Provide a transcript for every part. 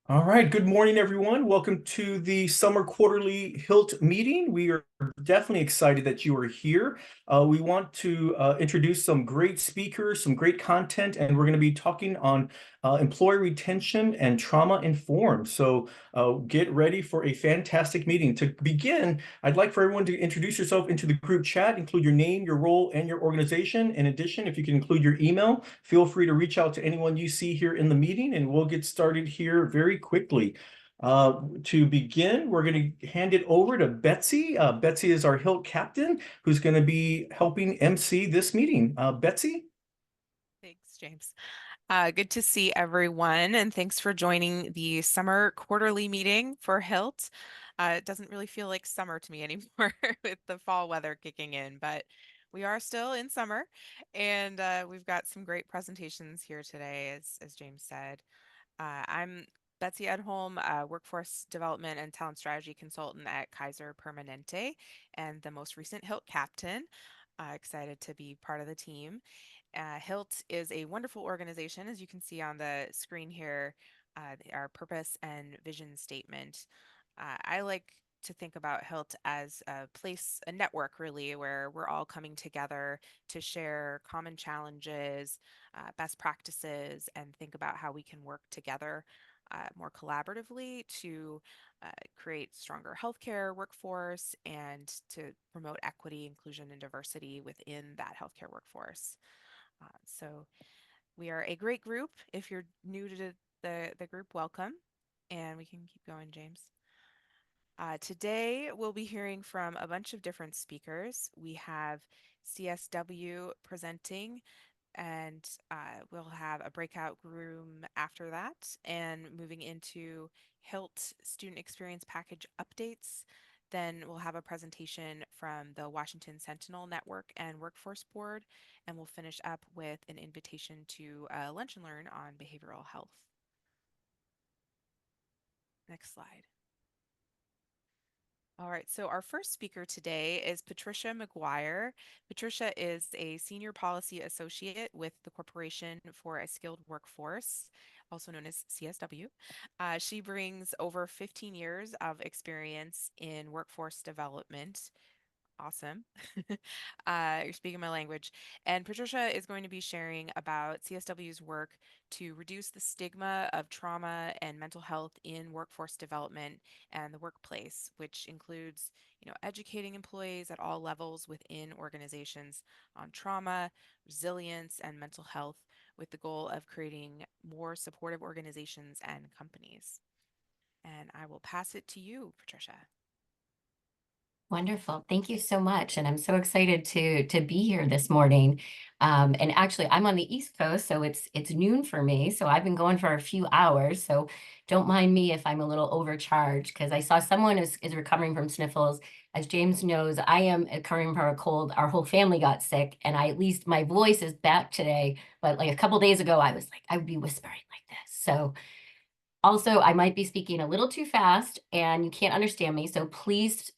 All right, good morning, everyone. Welcome to the summer quarterly HILT meeting. We are definitely excited that you are here. We want to introduce some great speakers, some great content, and we're going to be talking on employee retention and trauma informed. So get ready for a fantastic meeting. To begin, I'd like for everyone to introduce yourself into the group chat, include your name, your role, and your organization. In addition, if you can include your email, feel free to reach out to anyone you see here in the meeting, and we'll get started here very quickly. To begin, we're going to hand it over to Betsy. Betsy is our HILT captain who's going to be helping MC this meeting. Betsy? Thanks, James. Good to see everyone, and thanks for joining the summer quarterly meeting for HILT. It doesn't really feel like summer to me anymore with the fall weather kicking in, but we are still in summer, and we've got some great presentations here today, as James said. I'm Betsy Edholm, Workforce Development and Talent Strategy Consultant at Kaiser Permanente, and the most recent HILT captain. Excited to be part of the team. HILT is a wonderful organization, as you can see on the screen here, our purpose and vision statement. I like to think about HILT as a place, a network really, where we're all coming together to share common challenges, best practices, and think about how we can work together more collaboratively to create stronger healthcare workforce and to promote equity, inclusion, and diversity within that healthcare workforce. So we are a great group. If you're new to the group, welcome. And we can keep going, James. Today, we'll be hearing from a bunch of different speakers. We have CSW presenting, and we'll have a breakout room after that, and moving into HILT student experience package updates. Then we'll have a presentation from the Washington Sentinel Network and Workforce Board, and we'll finish up with an invitation to lunch and learn on behavioral health. Next slide. All right, so our first speaker today is Patricia McGuire. Patricia is a senior policy associate with the Corporation for a Skilled Workforce, also known as CSW. She brings over 15 years of experience in workforce development. Awesome. You're speaking my language. And Patricia is going to be sharing about CSW's work to reduce the stigma of trauma and mental health in workforce development and the workplace, which includes, educating employees at all levels within organizations on trauma, resilience, and mental health with the goal of creating more supportive organizations and companies. And I will pass it to you, Patricia. Wonderful. Thank you so much. And I'm so excited to be here this morning. And actually I'm on the East Coast, so it's noon for me. So I've been going for a few hours. So don't mind me if I'm a little overcharged, because I saw someone is recovering from sniffles. As James knows, I am recovering from a cold. Our whole family got sick, and at least my voice is back today. But like a couple days ago, I was like, I would be whispering like this. So also, I might be speaking a little too fast and you can't understand me. So please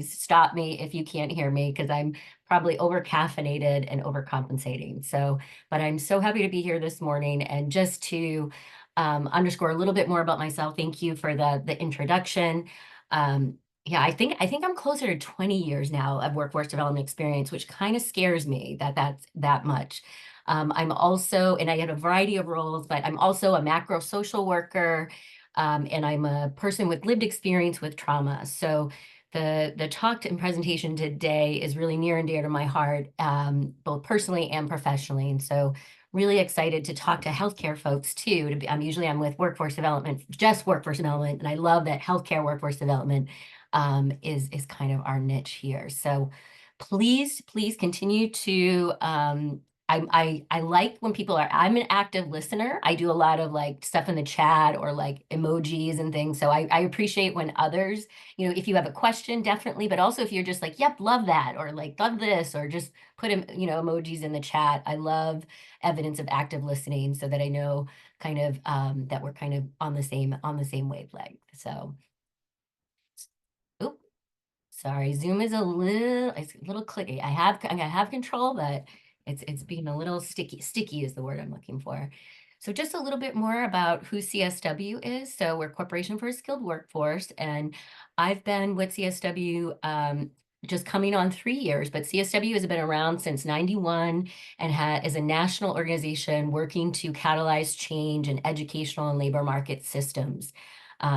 stop me if you can't hear me, because I'm probably over caffeinated and overcompensating. So, but I'm so happy to be here this morning, and just to underscore a little bit more about myself. Thank you for the introduction. Yeah, I think I'm closer to 20 years now of workforce development experience, which kind of scares me that that's that much. I'm also, and I had a variety of roles, but I'm also a macro social worker, and I'm a person with lived experience with trauma. So the talk and presentation today is really near and dear to my heart, both personally and professionally. And so really excited to talk to healthcare folks too. I'm with workforce development, just workforce development, and I love that healthcare workforce development is kind of our niche here. So please continue to I like when people are, I'm an active listener. I do a lot of like stuff in the chat or like emojis and things. So I appreciate when others, if you have a question, definitely, but also if you're just like, yep, love that, or like, love this, or just put, emojis in the chat. I love evidence of active listening, so that I know kind of that we're kind of on the same wavelength. So, oop, sorry, Zoom is it's a little clicky. I have control, but it's being a little sticky is the word I'm looking for. So just a little bit more about who CSW is. So we're Corporation for a Skilled Workforce, and I've been with CSW just coming on 3 years, but CSW has been around since 91 and is a national organization working to catalyze change in educational and labor market systems,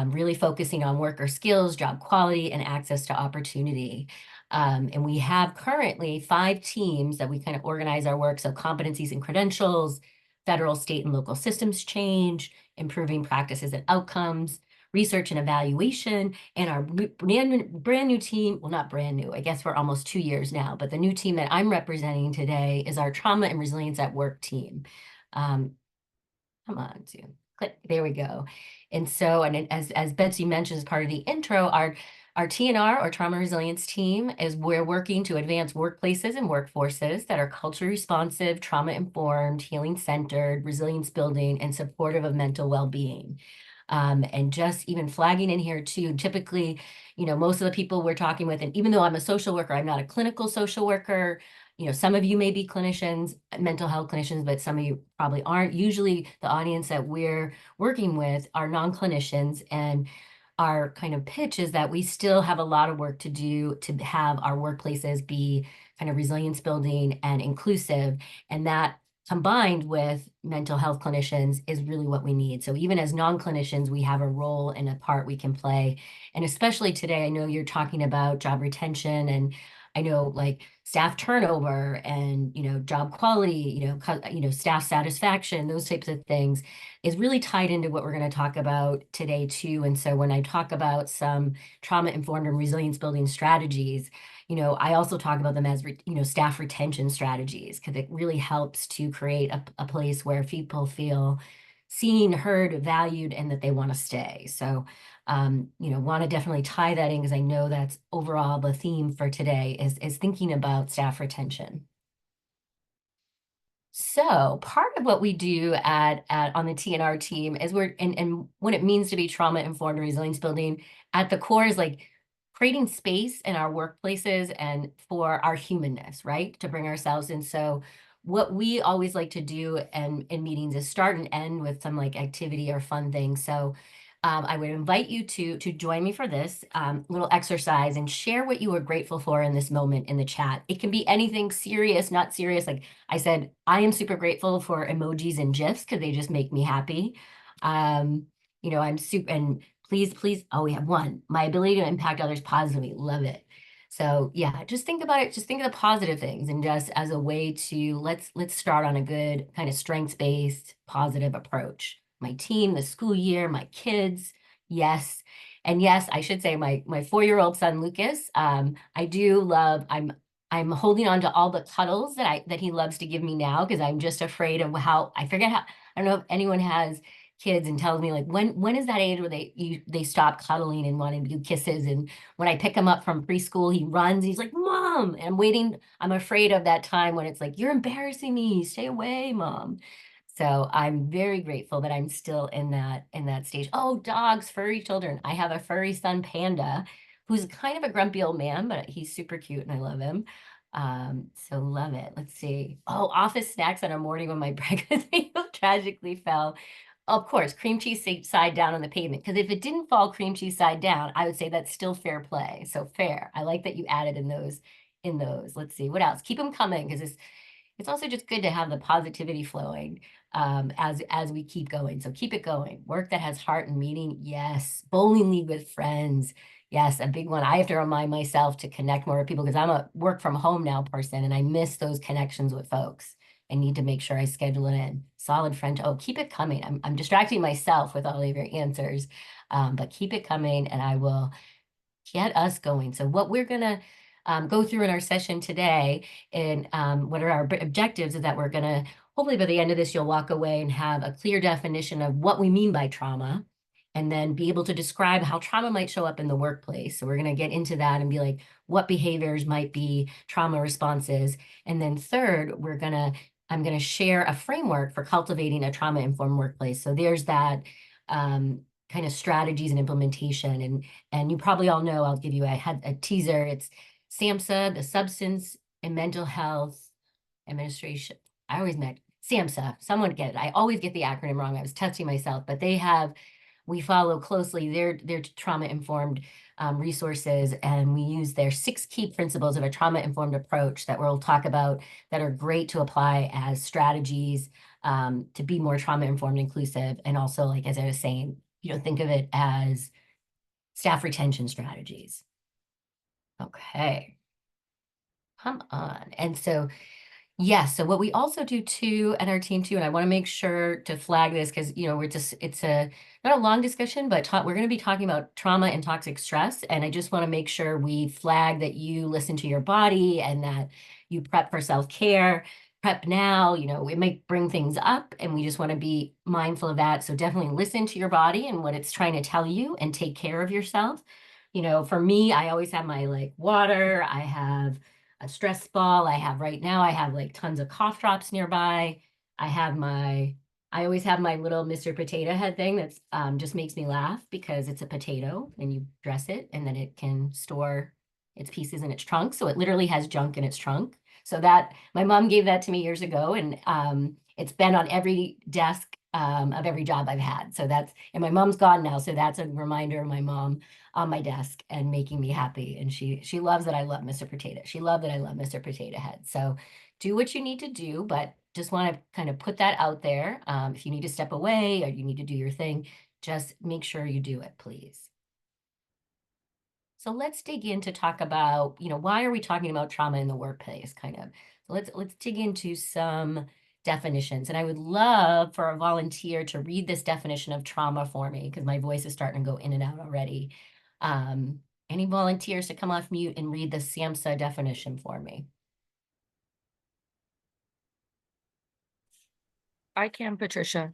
really focusing on worker skills, job quality, and access to opportunity. And we have currently 5 teams that we kind of organize our work. So competencies and credentials, federal, state, and local systems change, improving practices and outcomes, research and evaluation, and our brand new team, well, not brand new, I guess we're almost 2 years now, but the new team that I'm representing today is our Trauma and Resilience at Work team. Come on, Zoom. Click, there we go. And so, and as Betsy mentioned as part of the intro, our TNR, or Trauma Resilience Team, is we're working to advance workplaces and workforces that are culturally responsive, trauma-informed, healing-centered, resilience building, and supportive of mental well-being. And just even flagging in here too, typically, most of the people we're talking with, and even though I'm a social worker, I'm not a clinical social worker. Some of you may be clinicians, mental health clinicians, but some of you probably aren't. Usually the audience that we're working with are non-clinicians, and our kind of pitch is that we still have a lot of work to do to have our workplaces be kind of resilience building and inclusive. And that combined with mental health clinicians is really what we need. So even as non-clinicians, we have a role and a part we can play. And especially today, I know you're talking about job retention, and I know like staff turnover and, job quality, staff satisfaction, those types of things is really tied into what we're going to talk about today too. And so when I talk about some trauma-informed and resilience building strategies, I also talk about them as, staff retention strategies, because it really helps to create a place where people feel seen, heard, valued, and that they want to stay. So, want to definitely tie that in, because I know that's overall the theme for today is thinking about staff retention. So part of what we do on the TNR team is and what it means to be trauma-informed resilience building at the core is like creating space in our workplaces and for our humanness, right? To bring ourselves in. So what we always like to do in meetings is start and end with some like activity or fun thing. So I would invite you to join me for this little exercise and share what you are grateful for in this moment in the chat. It can be anything serious, not serious. Like I said, I am super grateful for emojis and GIFs because they just make me happy. I'm super, and please, oh, we have one. My ability to impact others positively. Love it. So yeah, just think about it. Just think of the positive things, and just as a way to let's start on a good kind of strengths-based positive approach. My team, the school year, my kids, yes. And yes, I should say my 4-year-old son Lucas, I do love, I'm holding on to all the cuddles that he loves to give me now, because I'm just afraid of how, I forget how, I don't know if anyone has kids and tells me like when is that age where they stop cuddling and wanting to do kisses. And when I pick him up from preschool, he runs, he's like, Mom, and I'm afraid of that time when it's like, you're embarrassing me, stay away, Mom. So I'm very grateful that I'm still in that stage. Oh, dogs, furry children. I have a furry son, Panda, who's kind of a grumpy old man, but he's super cute and I love him. So love it. Let's see. Oh, office snacks on a morning when my pregnancy tragically fell. Of course, cream cheese side down on the pavement. Because if it didn't fall cream cheese side down, I would say that's still fair play. So fair. I like that you added in those. Let's see what else. Keep them coming, because it's also just good to have the positivity flowing as we keep going. So keep it going. Work that has heart and meaning. Yes. Bowling league with friends. Yes, a big one. I have to remind myself to connect more with people, because I'm a work from home now person, and I miss those connections with folks. I need to make sure I schedule it in. Solid friend. Oh, keep it coming. I'm distracting myself with all of your answers, but keep it coming, and I will get us going. So what we're going to go through in our session today, and what are our objectives, is that we're going to, hopefully by the end of this, you'll walk away and have a clear definition of what we mean by trauma, and then be able to describe how trauma might show up in the workplace. So we're going to get into that and be like, what behaviors might be trauma responses. And then third, I'm going to share a framework for cultivating a trauma-informed workplace. So there's that kind of strategies and implementation. And you probably all know, I'll give you a teaser. It's SAMHSA, the Substance and Mental Health Administration. I always meant SAMHSA, someone get it. I always get the acronym wrong. I was testing myself, but we follow closely their trauma-informed resources, and we use their 6 key principles of a trauma-informed approach that we'll talk about that are great to apply as strategies to be more trauma-informed, inclusive, and also, like as I was saying, think of it as staff retention strategies. Okay. Come on. And so yes. So what we also do too at our team too, and I want to make sure to flag this because, it's not a long discussion, but we're going to be talking about trauma and toxic stress. And I just want to make sure we flag that you listen to your body and that you prep for self-care, prep now, it might bring things up and we just want to be mindful of that. So definitely listen to your body and what it's trying to tell you and take care of yourself. For me, I always have my water, I have a stress ball. I have like tons of cough drops nearby. I always have my little Mr. Potato Head thing that's just makes me laugh because it's a potato and you dress it and then it can store its pieces in its trunk. So it literally has junk in its trunk. So that my mom gave that to me years ago and it's been on every desk of every job I've had. And my mom's gone now. So that's a reminder of my mom on my desk and making me happy. And she loves that I love Mr. Potato. She loved that I love Mr. Potato Head. So do what you need to do, but just want to kind of put that out there. If you need to step away or you need to do your thing, just make sure you do it, please. So let's dig in to talk about, why are we talking about trauma in the workplace, kind of. So let's dig into some definitions. And I would love for a volunteer to read this definition of trauma for me because my voice is starting to go in and out already. Any volunteers to come off mute and read the SAMHSA definition for me? I can, Patricia.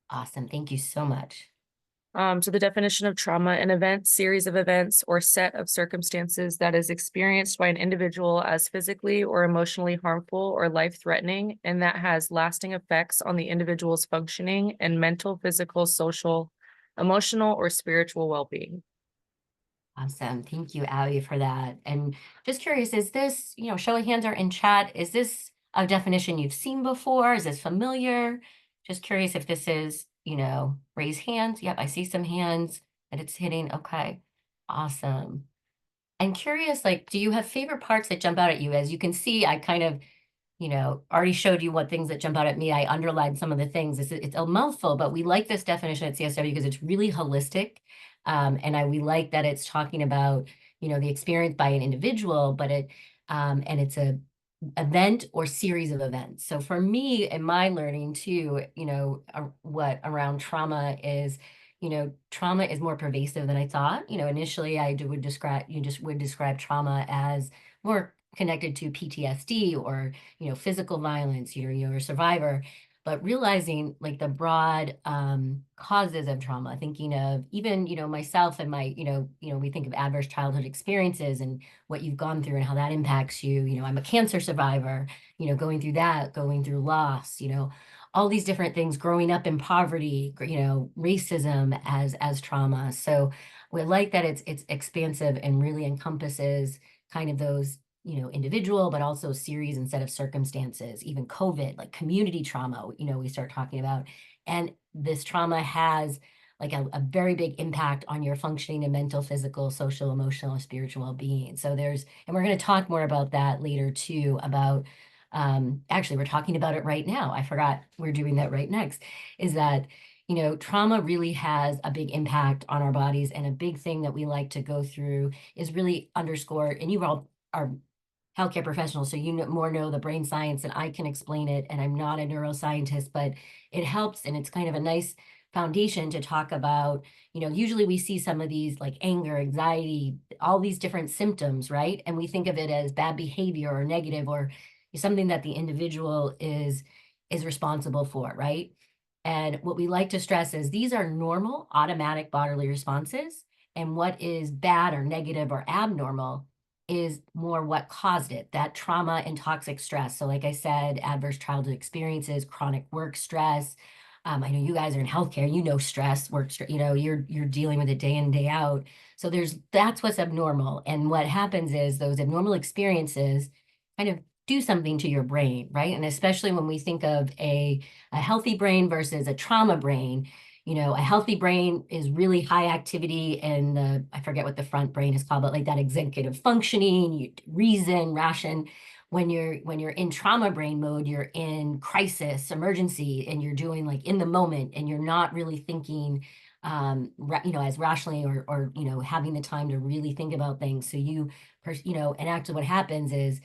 Awesome. Thank you so much. So the definition of trauma: an event, series of events, or set of circumstances that is experienced by an individual as physically or emotionally harmful or life-threatening, and that has lasting effects on the individual's functioning and mental, physical, social, emotional, or spiritual well-being. Awesome. Thank you, Allie, for that. And just curious, is this, show of hands are in chat. Is this a definition you've seen before? Is this familiar? Just curious if this is, raise hands. Yep, I see some hands that it's hitting. Okay, awesome. And curious, do you have favorite parts that jump out at you? As you can see, I kind of, already showed you what things that jump out at me. I underlined some of the things. It's a mouthful, but we like this definition at CSW because it's really holistic. We like that it's talking about, the experience by an individual, but and it's a event or series of events. So for me and my learning too, what around trauma is, trauma is more pervasive than I thought. Initially would describe trauma as more connected to PTSD or, physical violence, you're a survivor, but realizing the broad causes of trauma, thinking of even, myself and my, we think of adverse childhood experiences and what you've gone through and how that impacts you. I'm a cancer survivor, going through loss, all these different things, growing up in poverty, racism as trauma. So we like that it's expansive and really encompasses kind of those individual, but also series and set of circumstances, even COVID, like community trauma, we start talking about. And this trauma has a very big impact on your functioning and mental, physical, social, emotional, and spiritual well-being. So and we're going to talk more about that later too, about, actually, we're talking about it right now. I forgot we're doing that right next, is that trauma really has a big impact on our bodies. And a big thing that we like to go through is really underscore, and you all are healthcare professionals, so more know the brain science and I can explain it, and I'm not a neuroscientist, but it helps, and it's kind of a nice foundation to talk about. Usually we see some of these like anger, anxiety, all these different symptoms, right? And we think of it as bad behavior or negative or something that the individual is responsible for, right? And what we like to stress is these are normal, automatic bodily responses, and what is bad or negative or abnormal is more what caused it, that trauma and toxic stress. So like I said, adverse childhood experiences, chronic work stress. I know you guys are in healthcare, stress, work stress, you're dealing with it day in, day out. So that's what's abnormal. And what happens is those abnormal experiences kind of do something to your brain, right? And especially when we think of a healthy brain versus a trauma brain, you know, a healthy brain is really high activity in the, I forget what the front brain is called, but like that executive functioning, reason, ration. When you're in trauma brain mode, you're in crisis, emergency, and you're doing like in the moment, and you're not really thinking, you know, as rationally or you know, having the time to really think about things. So you know, and actually what happens is,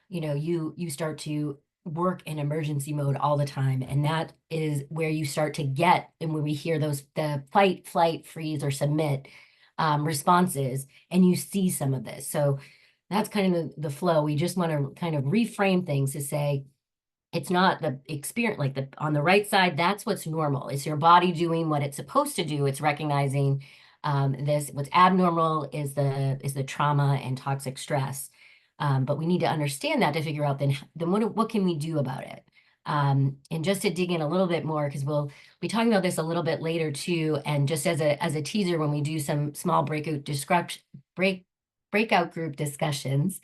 you know, you start to work in emergency mode all the time, and that is where you start to get, and when we hear those, the fight, flight, freeze, or submit responses, and you see some of this. So that's kind of the flow. We just want to kind of reframe things to say, it's not the experience, like on the right side, that's what's normal. It's your body doing what it's supposed to do. It's recognizing this. What's abnormal is the trauma and toxic stress. But we need to understand that to figure out then what can we do about it? And just to dig in a little bit more, because we'll be talking about this a little bit later too. And just as a teaser, when we do some small breakout group discussions,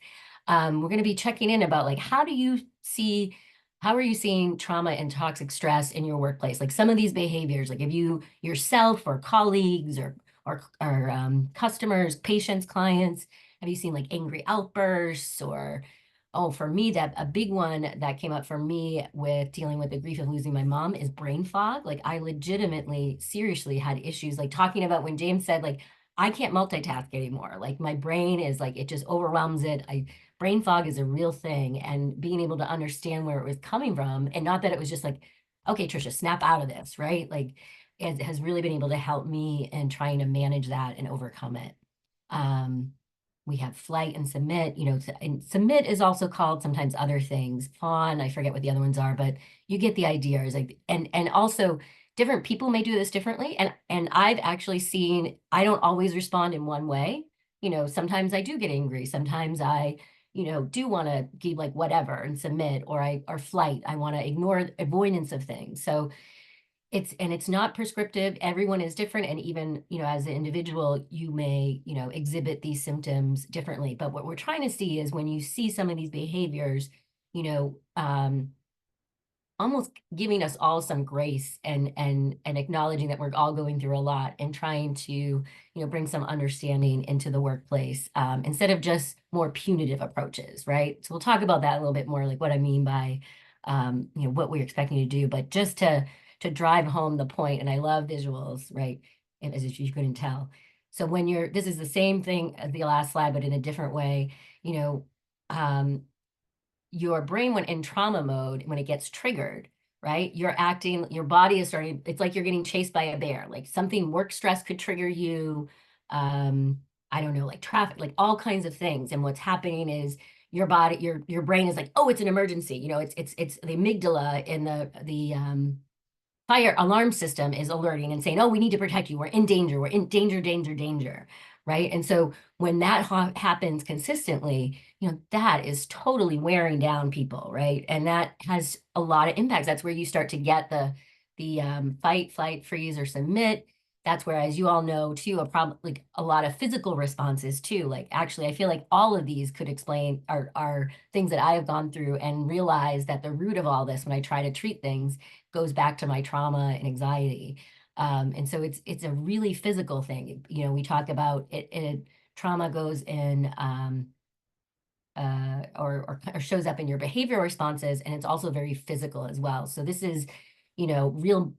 we're going to be checking in about like, how are you seeing trauma and toxic stress in your workplace? Like some of these behaviors, like if you yourself or colleagues or customers, patients, clients, have you seen like angry outbursts? Or, oh, for me, that a big one that came up for me with dealing with the grief of losing my mom is brain fog. Like I legitimately, seriously had issues, like talking about when James said, like, I can't multitask anymore. Like my brain is like, it just overwhelms it. Brain fog is a real thing, and being able to understand where it was coming from, and not that it was just like, okay, Trisha, snap out of this, right? Like it has really been able to help me in trying to manage that and overcome it. We have flight and submit, you know, and submit is also called sometimes other things. Fawn, I forget what the other ones are, but you get the idea. Is like, and also different people may do this differently. And I've actually seen, I don't always respond in one way. You know, sometimes I do get angry. Sometimes I, you know, do want to give like whatever and submit, or flight. I want to ignore avoidance of things. So it's not prescriptive. Everyone is different. And even, you know, as an individual, you may, you know, exhibit these symptoms differently. But what we're trying to see is when you see some of these behaviors, you know, almost giving us all some grace and acknowledging that we're all going through a lot, and trying to, you know, bring some understanding into the workplace, instead of just more punitive approaches, right? So we'll talk about that a little bit more, like what I mean by, you know, what we're expecting to do, but just to drive home the point. And I love visuals, right? And as if you couldn't tell. So when this is the same thing as the last slide, but in a different way, you know, your brain, when in trauma mode, when it gets triggered, right? Your body is starting, it's like you're getting chased by a bear. Like something, work stress could trigger you. I don't know, like traffic, like all kinds of things. And what's happening is your body, your brain is like, oh, it's an emergency. You know, it's the amygdala in the fire alarm system is alerting and saying, oh, we need to protect you. We're in danger. We're in danger, danger, danger. Right. And so when that happens consistently, you know, that is totally wearing down people. Right. And that has a lot of impacts. That's where you start to get the fight, flight, freeze, or submit. That's where, as you all know, too, like a lot of physical responses too. Like actually, I feel like all of these could explain are things that I have gone through, and realize that the root of all this, when I try to treat things, goes back to my trauma and anxiety. And so it's a really physical thing. You know, we talk about it trauma goes in or shows up in your behavioral responses, and it's also very physical as well. So this is, you know, real.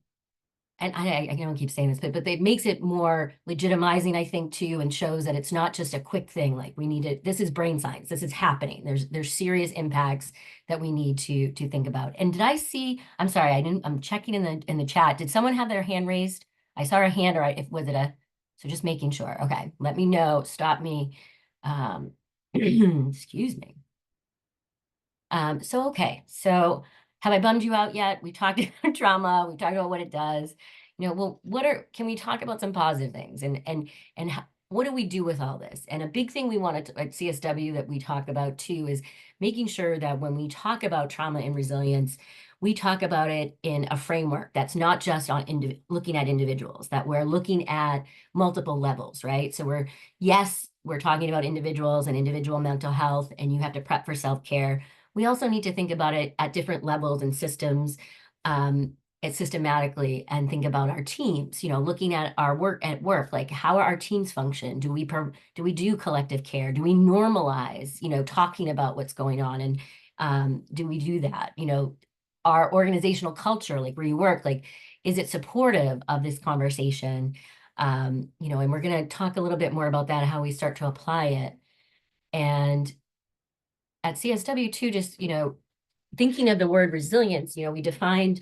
And I don't keep saying this, but it makes it more legitimizing, I think, too, and shows that it's not just a quick thing. Like we need to, this is brain science. This is happening. There's serious impacts that we need to think about. And did I see, I'm sorry, I'm checking in the chat. Did someone have their hand raised? I saw a hand, or so just making sure. Okay, let me know, stop me. Excuse me. Okay, so have I bummed you out yet? We talked about trauma. We talked about what it does. You know, well, can we talk about some positive things, and what do we do with all this? And a big thing we wanted at CSW that we talk about too is making sure that when we talk about trauma and resilience, we talk about it in a framework that's not just on looking at individuals, that we're looking at multiple levels, right? So we're talking about individuals and individual mental health, and you have to prep for self-care. we also need to think about it at different levels and systems, systematically, and think about our teams, looking at our work like how are our teams function? Do we do collective care? Do we normalize, talking about what's going on? And do we do that? Our organizational culture, like where you work, like, is it supportive of this conversation? And we're going to talk a little bit more about that, how we start to apply it. And at CSW too, just, thinking of the word resilience, we defined,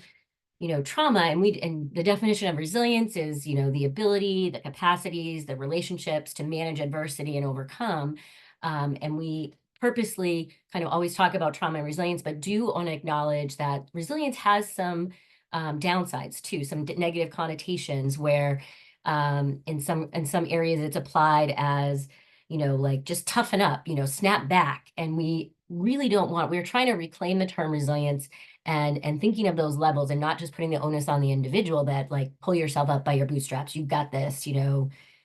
trauma, and the definition of resilience is, the ability, the capacities, the relationships to manage adversity and overcome. And we purposely kind of always talk about trauma and resilience, but do want to acknowledge that resilience has some downsides too, some negative connotations where in some areas it's applied as, like just toughen up, snap back. And we really don't want, we're trying to reclaim the term resilience and thinking of those levels and not just putting the onus on the individual that like pull yourself up by your bootstraps. You've got this,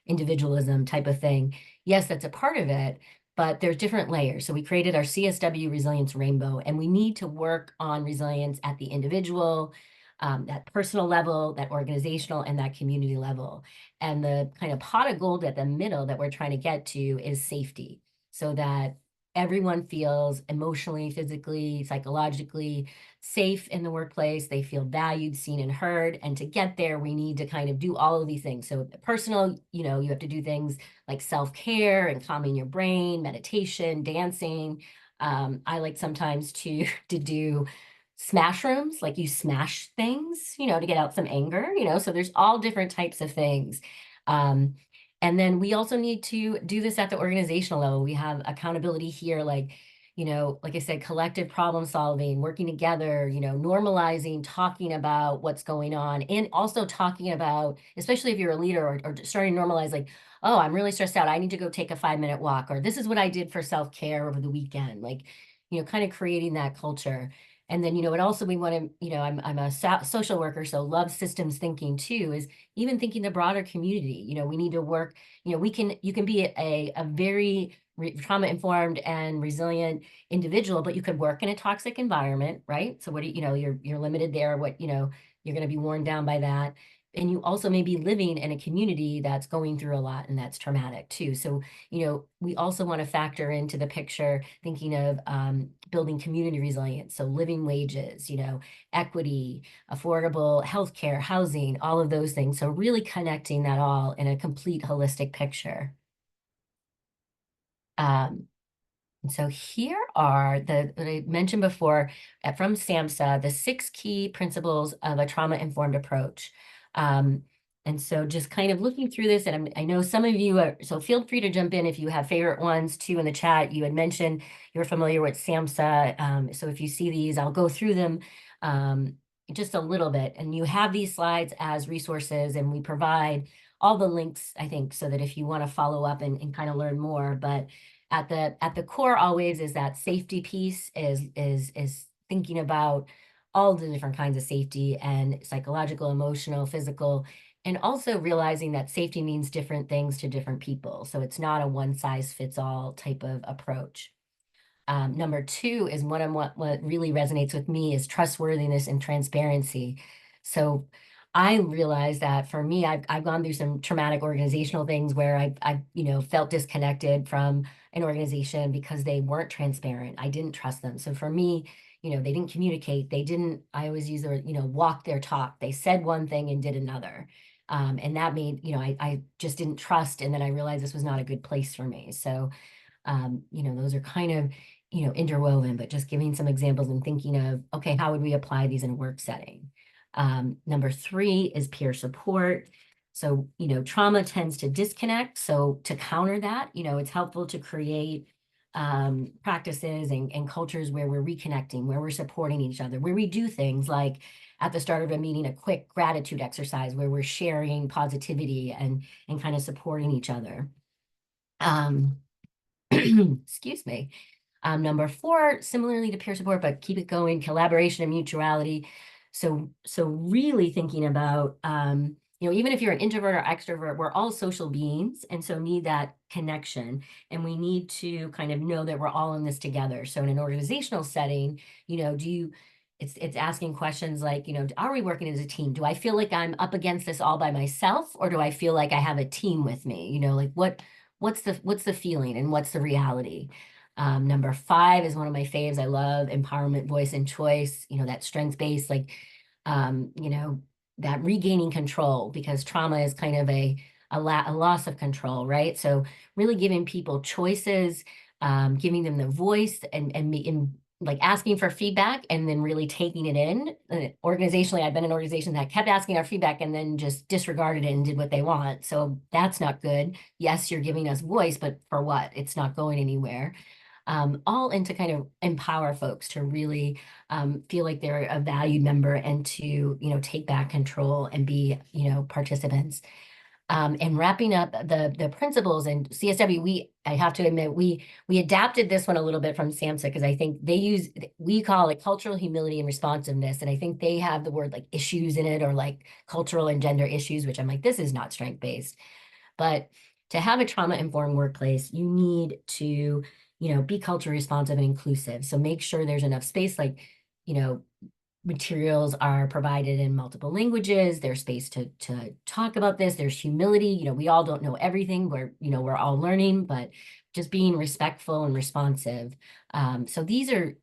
individualism type of thing. Yes, that's a part of it, but there's different layers. So we created our CSW Resilience Rainbow, and we need to work on resilience at the individual, that personal level, that organizational, and that community level. And the kind of pot of gold at the middle that we're trying to get to is safety, so that everyone feels emotionally, physically, psychologically safe in the workplace. They feel valued, seen, and heard. And to get there, we need to kind of do all of these things. So personal, you have to do things like self-care and calming your brain, meditation, dancing. I like sometimes to do smash rooms, like you smash things, to get out some anger, so there's all different types of things. And then we also need to do this at the organizational level. We have accountability here, like, like I said, collective problem solving, working together, normalizing, talking about what's going on, and also talking about, especially if you're a leader, or starting to normalize, like, oh, I'm really stressed out. I need to go take a 5-minute walk, or this is what I did for self-care over the weekend. Like, kind of creating that culture. And then, what also we want to, I'm a social worker, so love systems thinking too, is even thinking the broader community. We need to work, you can be a very trauma-informed and resilient individual, but you could work in a toxic environment, right? So what do you're limited there, you're going to be worn down by that. And you also may be living in a community that's going through a lot, and that's traumatic too. So, we also want to factor into the picture, thinking of building community resilience. So living wages, equity, affordable healthcare, housing, all of those things. So really connecting that all in a complete holistic picture. And so here are what I mentioned before from SAMHSA, the 6 key principles of a trauma-informed approach. And so just kind of looking through this, and I know some of you are, so feel free to jump in if you have favorite ones too in the chat. You had mentioned you're familiar with SAMHSA. So if you see these, I'll go through them just a little bit. And you have these slides as resources, and we provide all the links, I think, so that if you want to follow up and kind of learn more. But at the core always is that safety piece, is thinking about all the different kinds of safety, and psychological, emotional, physical, and also realizing that safety means different things to different people. So it's not a one size fits all type of approach. Number 2 is what really resonates with me is trustworthiness and transparency. So I realized that for me, I've gone through some traumatic organizational things where I've felt disconnected from an organization because they weren't transparent. I didn't trust them. So for me, they didn't communicate. I always use the word, walk their talk. They said one thing and did another. And that made, I just didn't trust. And then I realized this was not a good place for me. So, those are kind of, interwoven, but just giving some examples and thinking of, okay, how would we apply these in a work setting? Number 3 is peer support. So, trauma tends to disconnect. So to counter that, it's helpful to create practices and cultures where we're reconnecting, where we're supporting each other, where we do things like at the start of a meeting, a quick gratitude exercise where we're sharing positivity and kind of supporting each other. Excuse me. Number 4, similarly to peer support, but keep it going, collaboration and mutuality. So really thinking about, even if you're an introvert or extrovert, we're all social beings, and so need that connection. And we need to kind of know that we're all in this together. So in an organizational setting, it's asking questions like, are we working as a team? Do I feel like I'm up against this all by myself, or do I feel like I have a team with me? Like what's the feeling and what's the reality? Number 5 is one of my faves. I love empowerment, voice, and choice, that strengths-based, like, that regaining control, because trauma is kind of a loss of control, right? So really giving people choices, giving them the voice, and like asking for feedback and then really taking it in. Organizationally, I've been in organizations that kept asking our feedback and then just disregarded it and did what they want. So that's not good. Yes, you're giving us voice, but for what? It's not going anywhere. All into kind of empower folks to really feel like they're a valued member and to, take back control and be, participants. And wrapping up the principles and CSW, I have to admit, we adapted this one a little bit from SAMHSA, because I think we call it cultural humility and responsiveness. And I think they have the word like issues in it, or like cultural and gender issues, which I'm like, this is not strength-based. But to have a trauma-informed workplace, you need to, be culturally responsive and inclusive. So make sure there's enough space, like, materials are provided in multiple languages. There's space to talk about this. There's humility. We all don't know everything. We're all learning, but just being respectful and responsive. So these are,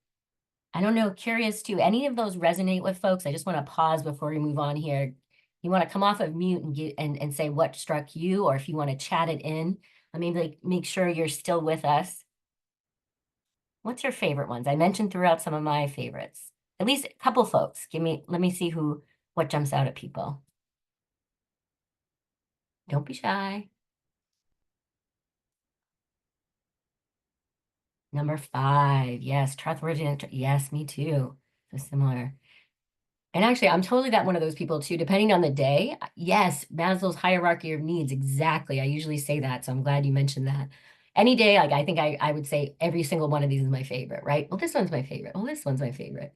I don't know, curious too. Any of those resonate with folks? I just want to pause before we move on here. You want to come off of mute and say what struck you, or if you want to chat it in. Let me make sure you're still with us. What's your favorite ones? I mentioned throughout some of my favorites. At least a couple folks. Let me see what jumps out at people. Don't be shy. Number 5, yes, trustworthy. Yes, me too. So similar. And actually, I'm totally that one of those people too, depending on the day. Yes, Maslow's hierarchy of needs, exactly. I usually say that, so I'm glad you mentioned that. Any day, like I think I would say every single one of these is my favorite, right? Well, this one's my favorite. Oh, this one's my favorite.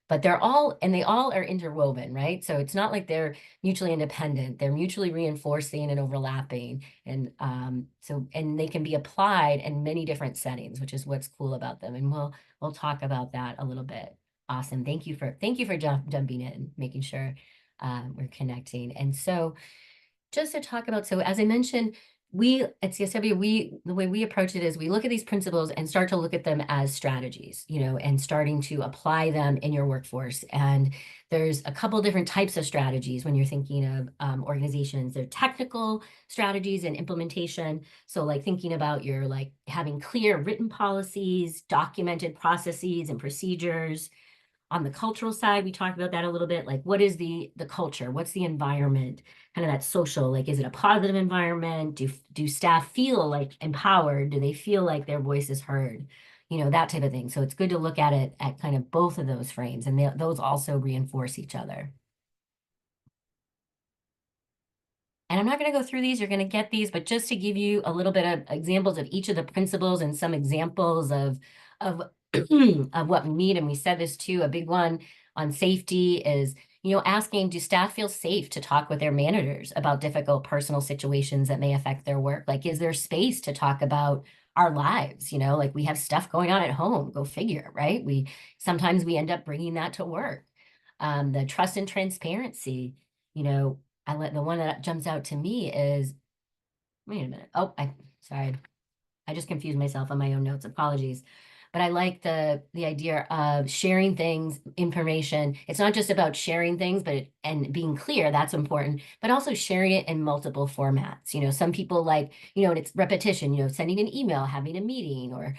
But they all are interwoven, right? So it's not like they're mutually independent. They're mutually reinforcing and overlapping. And and they can be applied in many different settings, which is what's cool about them. And we'll talk about that a little bit. Awesome. Thank you for jumping in, making sure we're connecting. And so just to talk about, so as I mentioned, we at CSW, the way we approach it is we look at these principles and start to look at them as strategies, and starting to apply them in your workforce. And there's a couple different types of strategies when you're thinking of organizations. They're technical strategies and implementation. So like thinking about your like having clear written policies, documented processes and procedures. On the cultural side, we talked about that a little bit, like what is the culture? What's the environment? Kind of that social, like, is it a positive environment? Do staff feel like empowered? Do they feel like their voice is heard? That type of thing. So it's good to look at it at kind of both of those frames, and those also reinforce each other. And I'm not going to go through these, you're going to get these, but just to give you a little bit of examples of each of the principles and some examples of of what we need. And we said this too, a big one on safety is, asking, do staff feel safe to talk with their managers about difficult personal situations that may affect their work? Like, is there space to talk about our lives? Like we have stuff going on at home, go figure, right? Sometimes we end up bringing that to work. The trust and transparency, the one that jumps out to me is, wait a minute. Oh, sorry. I just confused myself on my own notes. Apologies. But I like the idea of sharing things, information. It's not just about sharing things, and being clear, that's important, but also sharing it in multiple formats. Some people like, and it's repetition, sending an email, having a meeting, or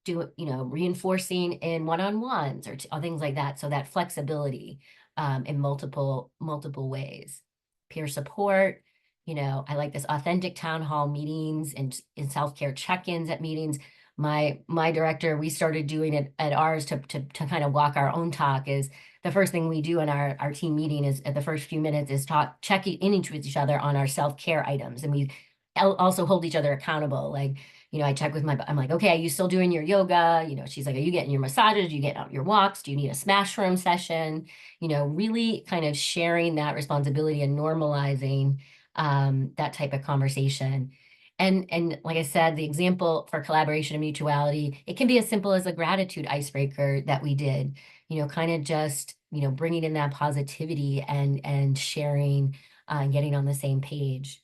reinforcing in one-on-ones or things like that. So that flexibility in multiple ways. Peer support, I like this authentic town hall meetings and in self-care check-ins at meetings. My director, we started doing it at ours to kind of walk our own talk. Is the first thing we do in our team meeting is at the first few minutes is check in with each other on our self-care items. And we also hold each other accountable. Like, I check with I'm like, okay, are you still doing your yoga? She's like, are you getting your massages? Do you get out your walks? Do you need a smash room session? Really kind of sharing that responsibility and normalizing that type of conversation. And like I said, the example for collaboration and mutuality, it can be as simple as a gratitude icebreaker that we did, kind of just, bringing in that positivity and sharing, getting on the same page.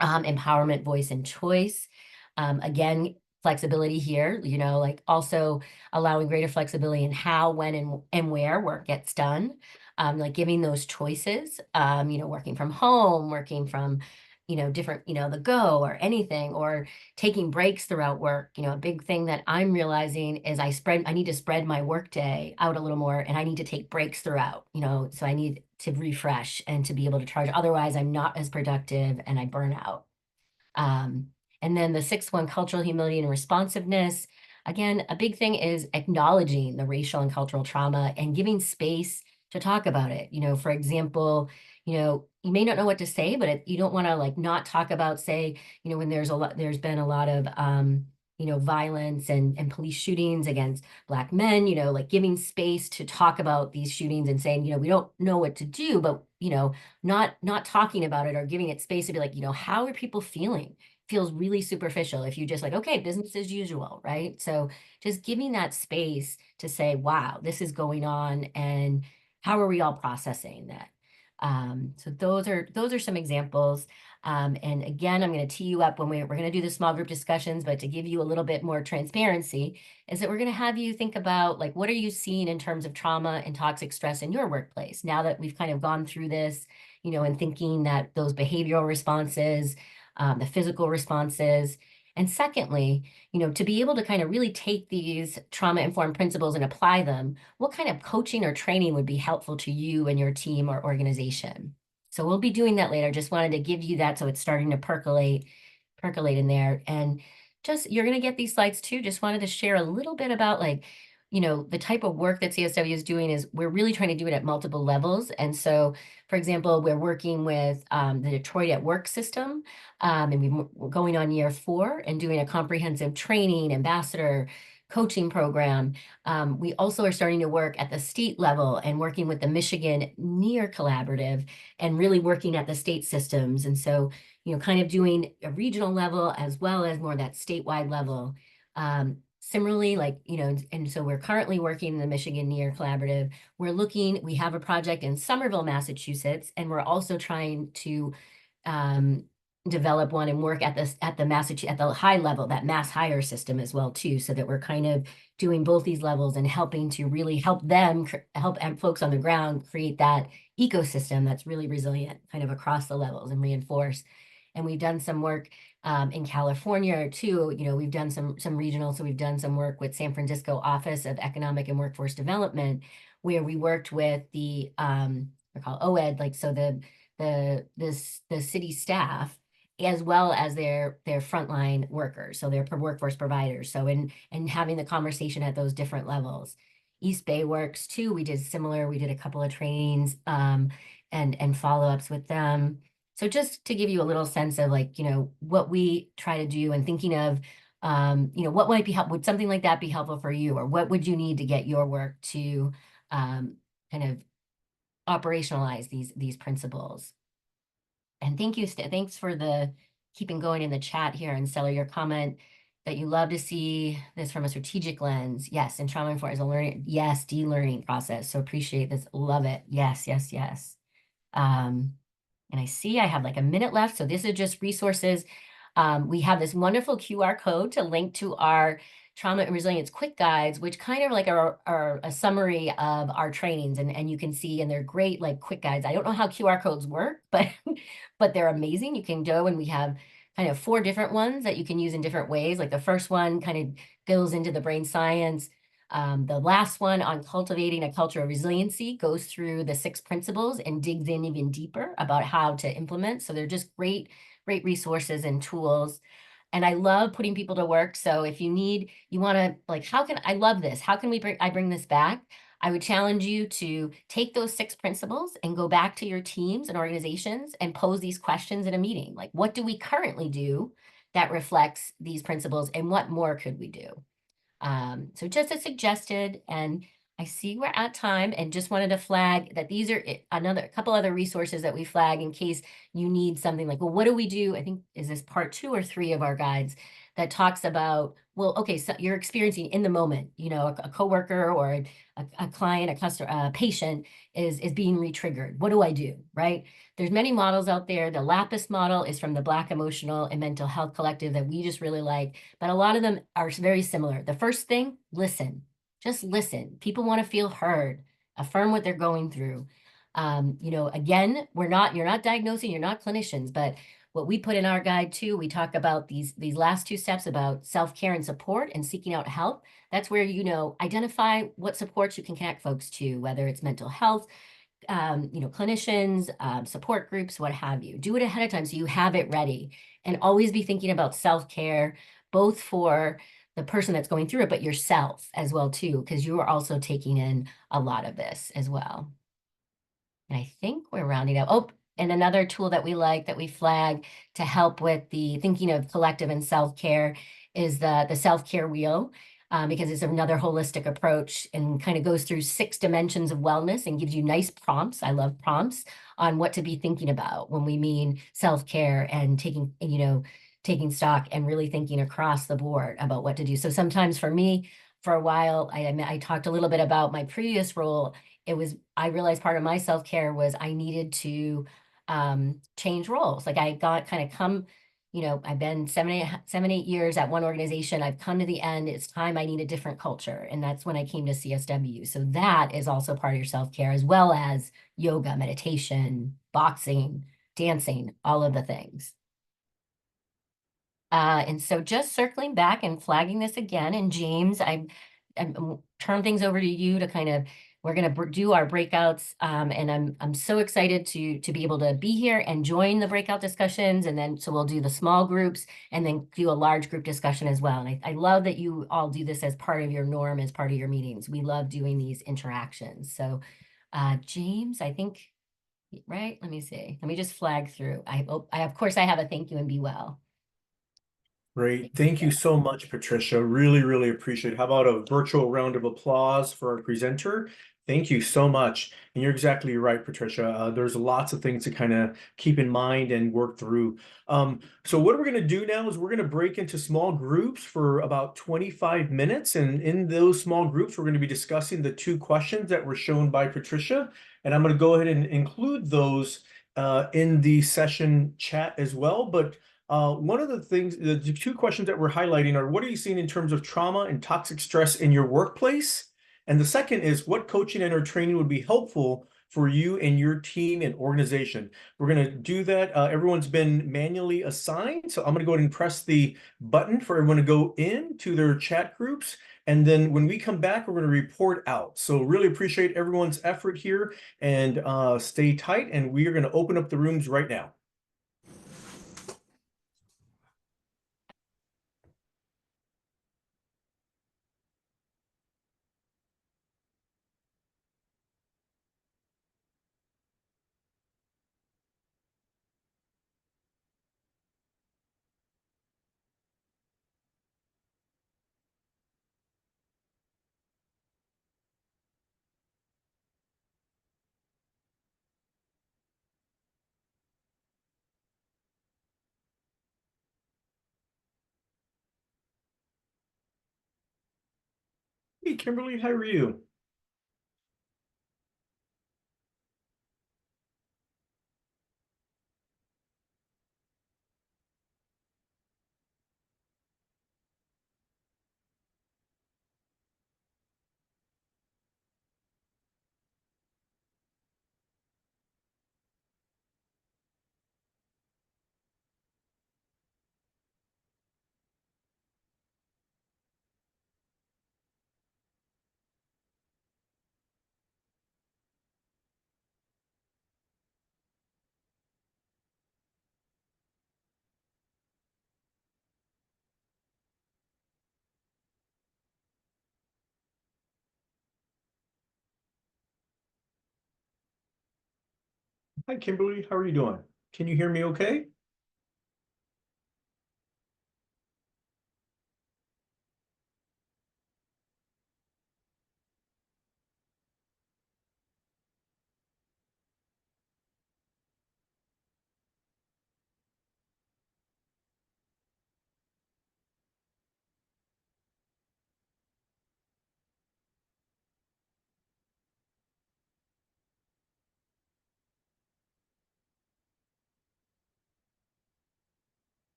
Empowerment, voice, and choice. Again, flexibility here, like also allowing greater flexibility in how, when, and where work gets done. Like giving those choices, working from home, working from, different, the go or anything, or taking breaks throughout work. A big thing that I'm realizing is I need to spread my work day out a little more, and I need to take breaks throughout, so I need to refresh and to be able to charge. Otherwise, I'm not as productive and I burn out. Um, and then the sixth one, cultural humility and responsiveness. Again, a big thing is acknowledging the racial and cultural trauma and giving space to talk about it. For example, you may not know what to say, but you don't want to like not talk about, say, when there's been a lot of, violence and police shootings against Black men, like giving space to talk about these shootings and saying, we don't know what to do, but, not talking about it or giving it space to be like, how are people feeling? Feels really superficial if you just like, okay, business as usual, right? So just giving that space to say, wow, this is going on, and how are we all processing that? So those are some examples. And again, I'm going to tee you up when we're going to do the small group discussions, but to give you a little bit more transparency is that we're going to have you think about like, what are you seeing in terms of trauma and toxic stress in your workplace? Now that we've kind of gone through this, and thinking that those behavioral responses, the physical responses, and secondly, to be able to kind of really take these trauma-informed principles and apply them, what kind of coaching or training would be helpful to you and your team or organization? So we'll be doing that later. Just wanted to give you that so it's starting to percolate in there. And just, you're going to get these slides too. Just wanted to share a little bit about like, the type of work that CSW is doing is we're really trying to do it at multiple levels. And so, for example, we're working with the Detroit at Work system, and we're going on year 4 and doing a comprehensive training, ambassador coaching program. We also are starting to work at the state level and working with the Michigan NEAR Collaborative and really working at the state systems. And so, kind of doing a regional level as well as more that statewide level. Similarly, like, and so we're currently working in the Michigan NEAR Collaborative. We have a project in Somerville, Massachusetts, and we're also trying to develop one and work at the high level, that mass hire system as well too, so that we're kind of doing both these levels and helping to really help folks on the ground create that ecosystem that's really resilient kind of across the levels and reinforce. And we've done some work in California too. We've done some regional. So we've done some work with San Francisco Office of Economic and Workforce Development, where we worked with they're called OED, like so the city staff, as well as their frontline workers, so their workforce providers. So and having the conversation at those different levels. East Bay Works too. We did similar. We did a couple of trainings and follow-ups with them. So just to give you a little sense of like, what we try to do and thinking of, what might be would something like that be helpful for you, or what would you need to get your work to kind of operationalize these principles? And thank you, thanks for the keeping going in the chat here. And Stella, your comment that you love to see this from a strategic lens. Yes, and trauma informed as a learning, yes, de-learning process. So appreciate this, love it. Yes, yes, yes. And I see I have like a minute left. So this is just resources. We have this wonderful QR code to link to our trauma and resilience quick guides, which kind of like are a summary of our trainings. And you can see, and they're great, like quick guides. I don't know how QR codes work, but they're amazing. You can go, and we have kind of 4 different ones that you can use in different ways. Like the first one kind of goes into the brain science. The last one on cultivating a culture of resiliency goes through the 6 principles and digs in even deeper about how to implement. So they're just great resources and tools. And I love putting people to work. So if you want to like, I love this. How can I bring this back? I would challenge you to take those 6 principles and go back to your teams and organizations and pose these questions in a meeting. Like, what do we currently do that reflects these principles, and what more could we do? So just a suggested, and I see we're at time, and just wanted to flag that these are a couple other resources that we flag in case you need something like, well, what do we do? I think, is this part 2 or 3 of our guides that talks about, well, okay, so you're experiencing in the moment, you know, a coworker or a client, a customer, a patient is being re-triggered. What do I do, right? There's many models out there. The LAPIS model is from the Black Emotional and Mental Health Collective that we just really like, but a lot of them are very similar. The first thing, listen. Just listen. People want to feel heard. Affirm what they're going through. You know, again, you're not diagnosing, you're not clinicians, but what we put in our guide too, we talk about these last 2 steps about self-care and support and seeking out help. That's where, you know, identify what supports you can connect folks to, whether it's mental health, you know, clinicians, support groups, what have you. Do it ahead of time so you have it ready, and always be thinking about self-care, both for the person that's going through it, but yourself as well too, because you are also taking in a lot of this as well. And I think we're rounding out. Oh, and another tool that we like that we flag to help with the thinking of collective and self-care is the self-care wheel, because it's another holistic approach and kind of goes through 6 dimensions of wellness and gives you nice prompts. I love prompts on what to be thinking about when we mean self-care and taking, you know, taking stock and really thinking across the board about what to do. So sometimes for me, for a while, I talked a little bit about my previous role. I realized part of my self-care was I needed to change roles. Like I got kind of come, you know, I've been 8 years at one organization. I've come to the end. It's time I need a different culture. And that's when I came to CSW. So that is also part of your self-care, as well as yoga, meditation, boxing, dancing, all of the things. And so just circling back and flagging this again, and James, I'm turn things over to you to kind of, we're going to do our breakouts, and I'm so excited to be able to be here and join the breakout discussions, and then so we'll do the small groups and then do a large group discussion as well. And I love that you all do this as part of your norm, as part of your meetings. We love doing these interactions. So, James, I think, right? Let me see. Let me just flag through. Of course, I have a thank you and be well. Great. Thank you so much, Patricia. Really, really appreciate it. How about a virtual round of applause for our presenter? Thank you so much. And you're exactly right, Patricia. There's lots of things to kind of keep in mind and work through. So what we're going to do now is we're going to break into small groups for about 25 minutes. And in those small groups, we're going to be discussing the 2 questions that were shown by Patricia. And I'm going to go ahead and include those in the session chat as well. But one of the things, the 2 questions that we're highlighting are, what are you seeing in terms of trauma and toxic stress in your workplace? And the second is, what coaching and or training would be helpful for you and your team and organization? We're going to do that. Everyone's been manually assigned. So I'm going to go ahead and press the button for everyone to go into their chat groups. And then when we come back, we're going to report out. So really appreciate everyone's effort here, and stay tight. And we are going to open up the rooms right now. Hey, Kimberly, how are you? Hi, Kimberly. How are you doing? Can you hear me okay?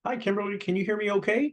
Hi, Kimberly. Can you hear me okay?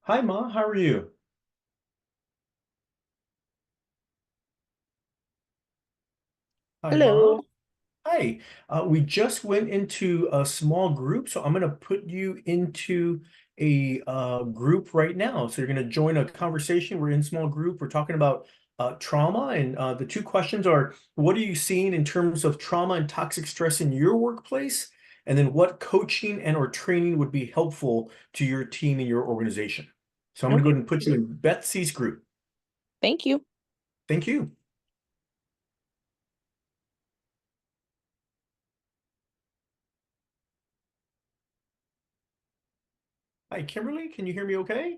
Hi, Ma. How are you? Hi, Ma. Hello. Hi. We just went into a small group, so I'm going to put you into a group right now. So you're going to join a conversation. We're in small group. We're talking about trauma, and the two questions are: what are you seeing in terms of trauma and toxic stress in your workplace? And then what coaching and or training would be helpful to your team and your organization? So I'm going to go Okay. ahead and put you in Betsy's group. Thank you. Thank you. Hi, Kimberly. Can you hear me okay?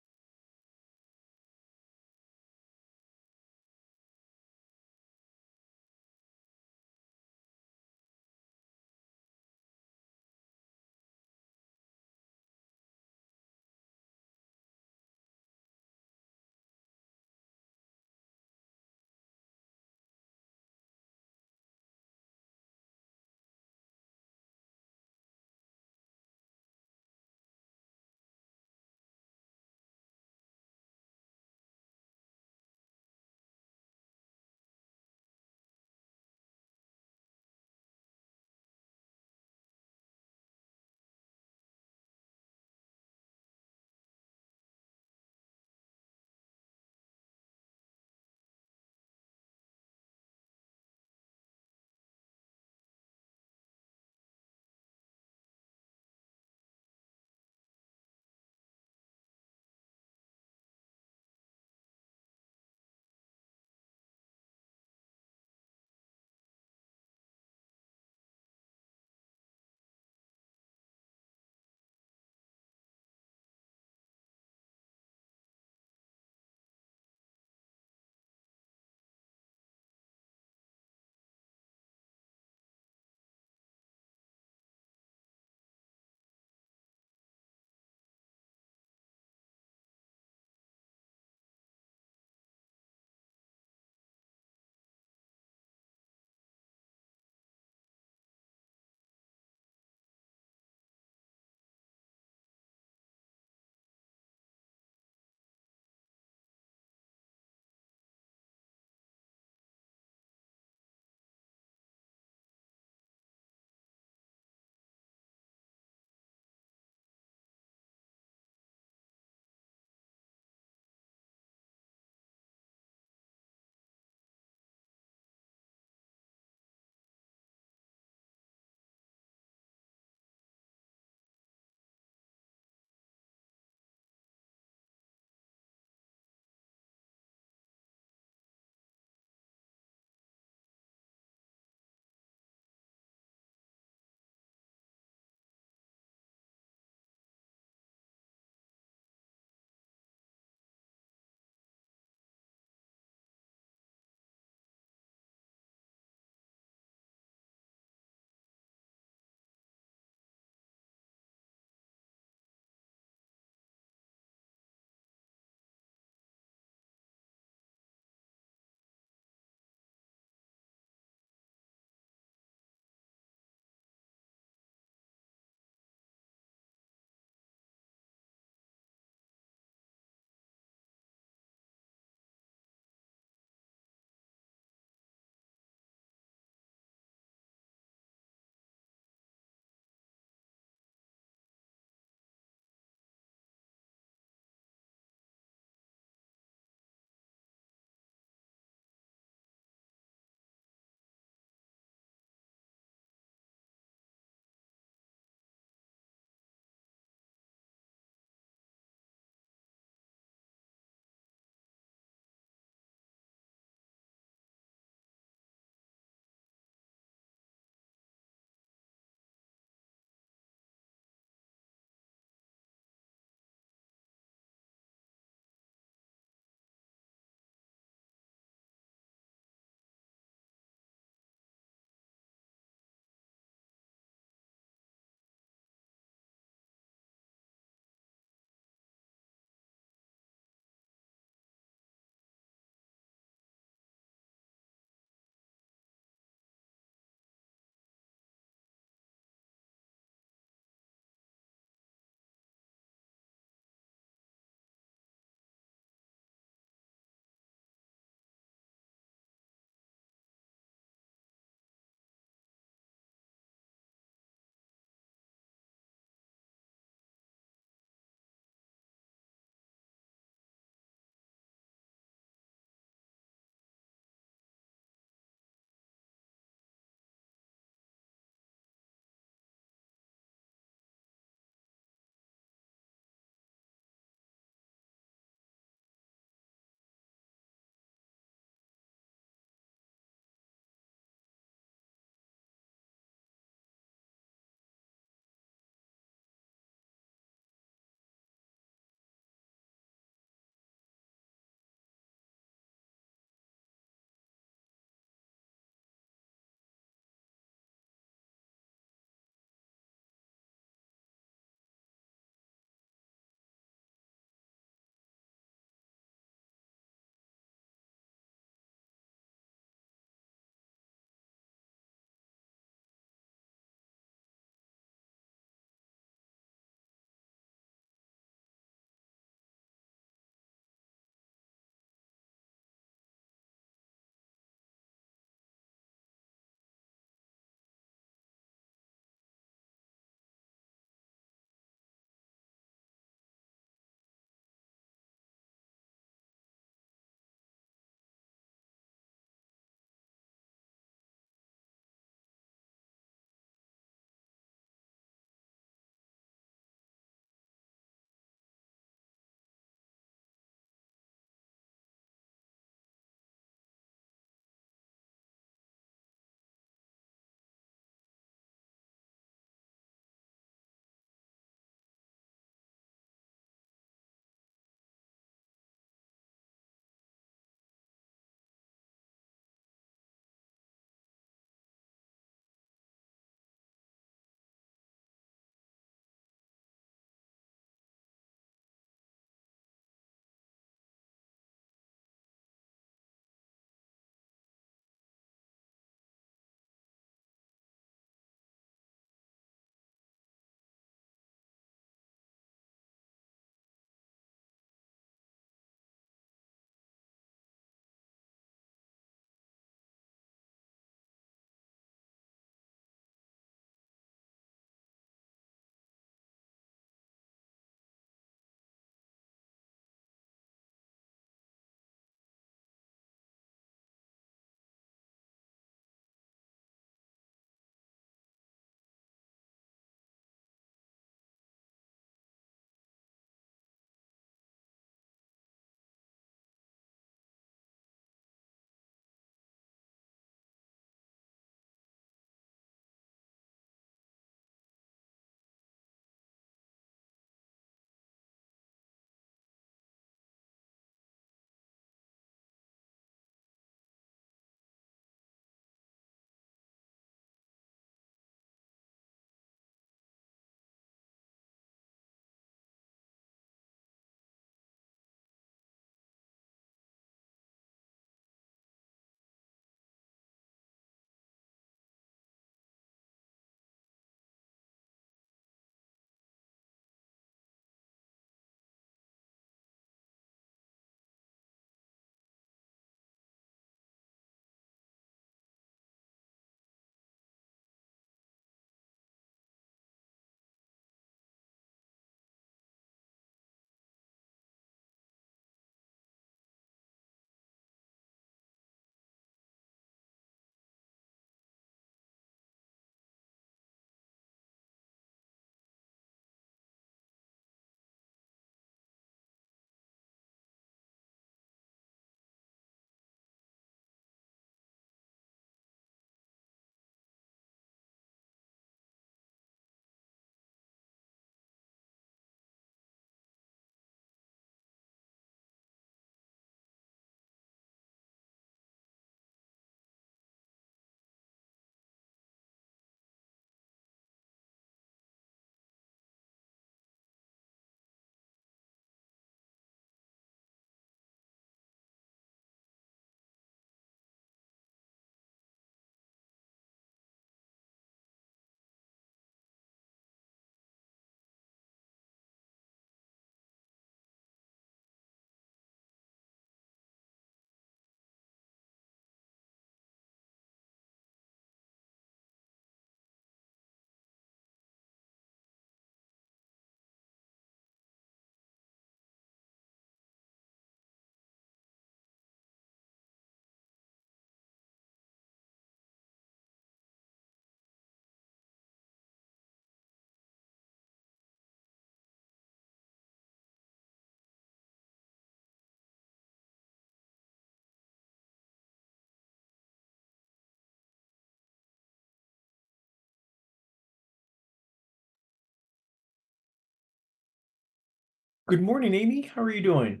Good morning, Amy. How are you doing?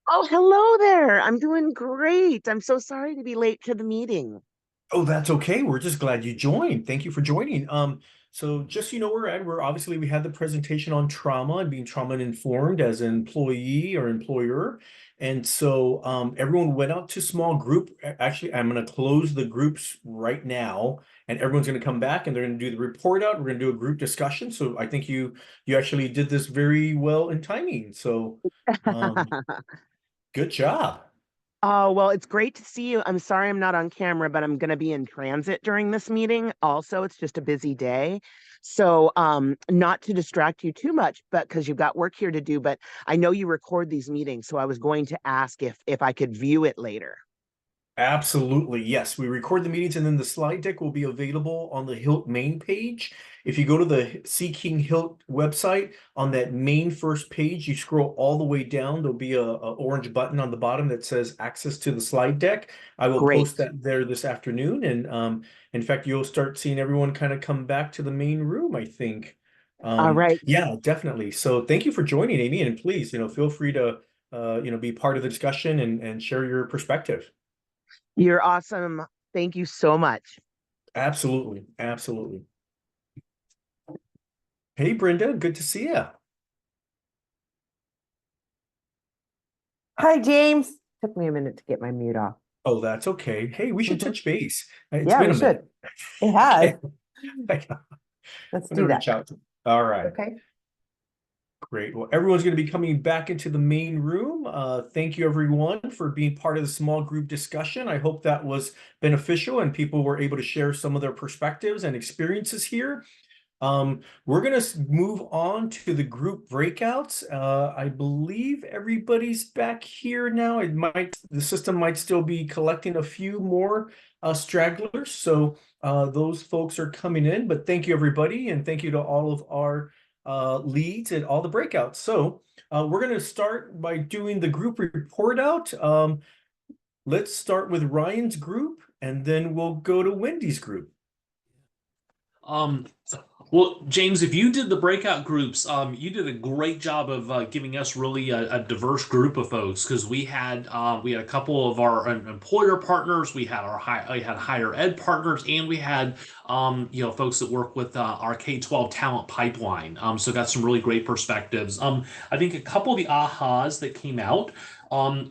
Oh, hello there. I'm doing great. I'm so sorry to be late to the meeting. Oh, that's okay. We're just glad you joined. Thank you for joining. So just so you know where we're at, we're obviously we had the presentation on trauma and being trauma informed as an employee or employer. And so everyone went out to small group. Actually, I'm going to close the groups right now, and everyone's going to come back and they're going to do the report out. We're going to do a group discussion. So I think you actually did this very well in timing. So good job. Oh, well, it's great to see you. I'm sorry I'm not on camera, but I'm going to be in transit during this meeting. Also, it's just a busy day. So, not to distract you too much, but because you've got work here to do, but I know you record these meetings, so I was going to ask if I could view it later. Absolutely. Yes. We record the meetings and then the slide deck will be available on the HILT main page. If you go to the Seeking HILT website on that main first page, you scroll all the way down. There'll be a orange button on the bottom that says access to the slide deck. I will post Great. that there this afternoon. And in fact, you'll start seeing everyone kind of come back to the main room, I think. All right. Yeah, definitely. So thank you for joining, Amy. And please, feel free to be part of the discussion and share your perspective. You're awesome. Thank you so much. Absolutely. Absolutely. Hey, Brenda, good to see you. Hi, James. Took me a minute to get my mute off. Oh, that's okay. Hey, we should touch base. It's Yeah, been we a minute. should. It has. Okay. Let's I'm gonna do reach that. out. All right. Okay. Great. Well, everyone's going to be coming back into the main room. Thank you, everyone, for being part of the small group discussion. I hope that was beneficial and people were able to share some of their perspectives and experiences here. We're going to move on to the group breakouts. I believe everybody's back here now. The system might still be collecting a few more stragglers. So those folks are coming in, but thank you, everybody. And thank you to all of our leads and all the breakouts. So we're going to start by doing the group report out. Let's start with Ryan's group, and then we'll go to Wendy's group. Well, James, if you did the breakout groups, you did a great job of giving us really a diverse group of folks because we had a couple of our employer partners, we had higher ed partners, and we had folks that work with our K-12 talent pipeline. So got some really great perspectives. I think a couple of the ahas that came out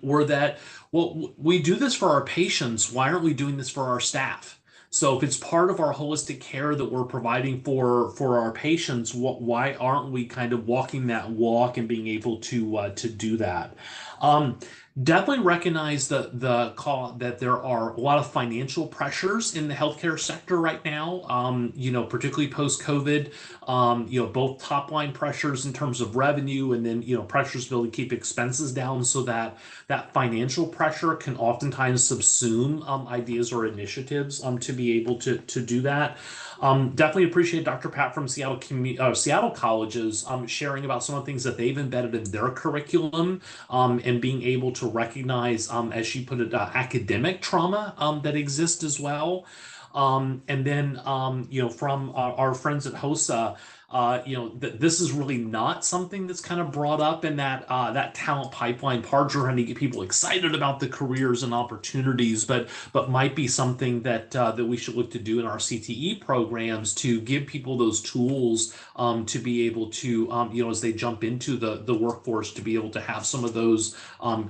were that, well, we do this for our patients. Why aren't we doing this for our staff? So if it's part of our holistic care that we're providing for our patients, why aren't we kind of walking that walk and being able to do that? Definitely recognize the call that there are a lot of financial pressures in the healthcare sector right now. Particularly post COVID. Both top line pressures in terms of revenue, and then pressures to be able to keep expenses down, so that financial pressure can oftentimes subsume ideas or initiatives to be able to do that. Definitely appreciate Dr. Pat from Seattle Colleges sharing about some of the things that they've embedded in their curriculum, and being able to recognize, as she put it, academic trauma that exists as well. And then, from our friends at HOSA, this is really not something that's kind of brought up in that talent pipeline part. You're trying to get people excited about the careers and opportunities, but might be something that we should look to do in our CTE programs to give people those tools to be able to, as they jump into the workforce, to be able to have some of those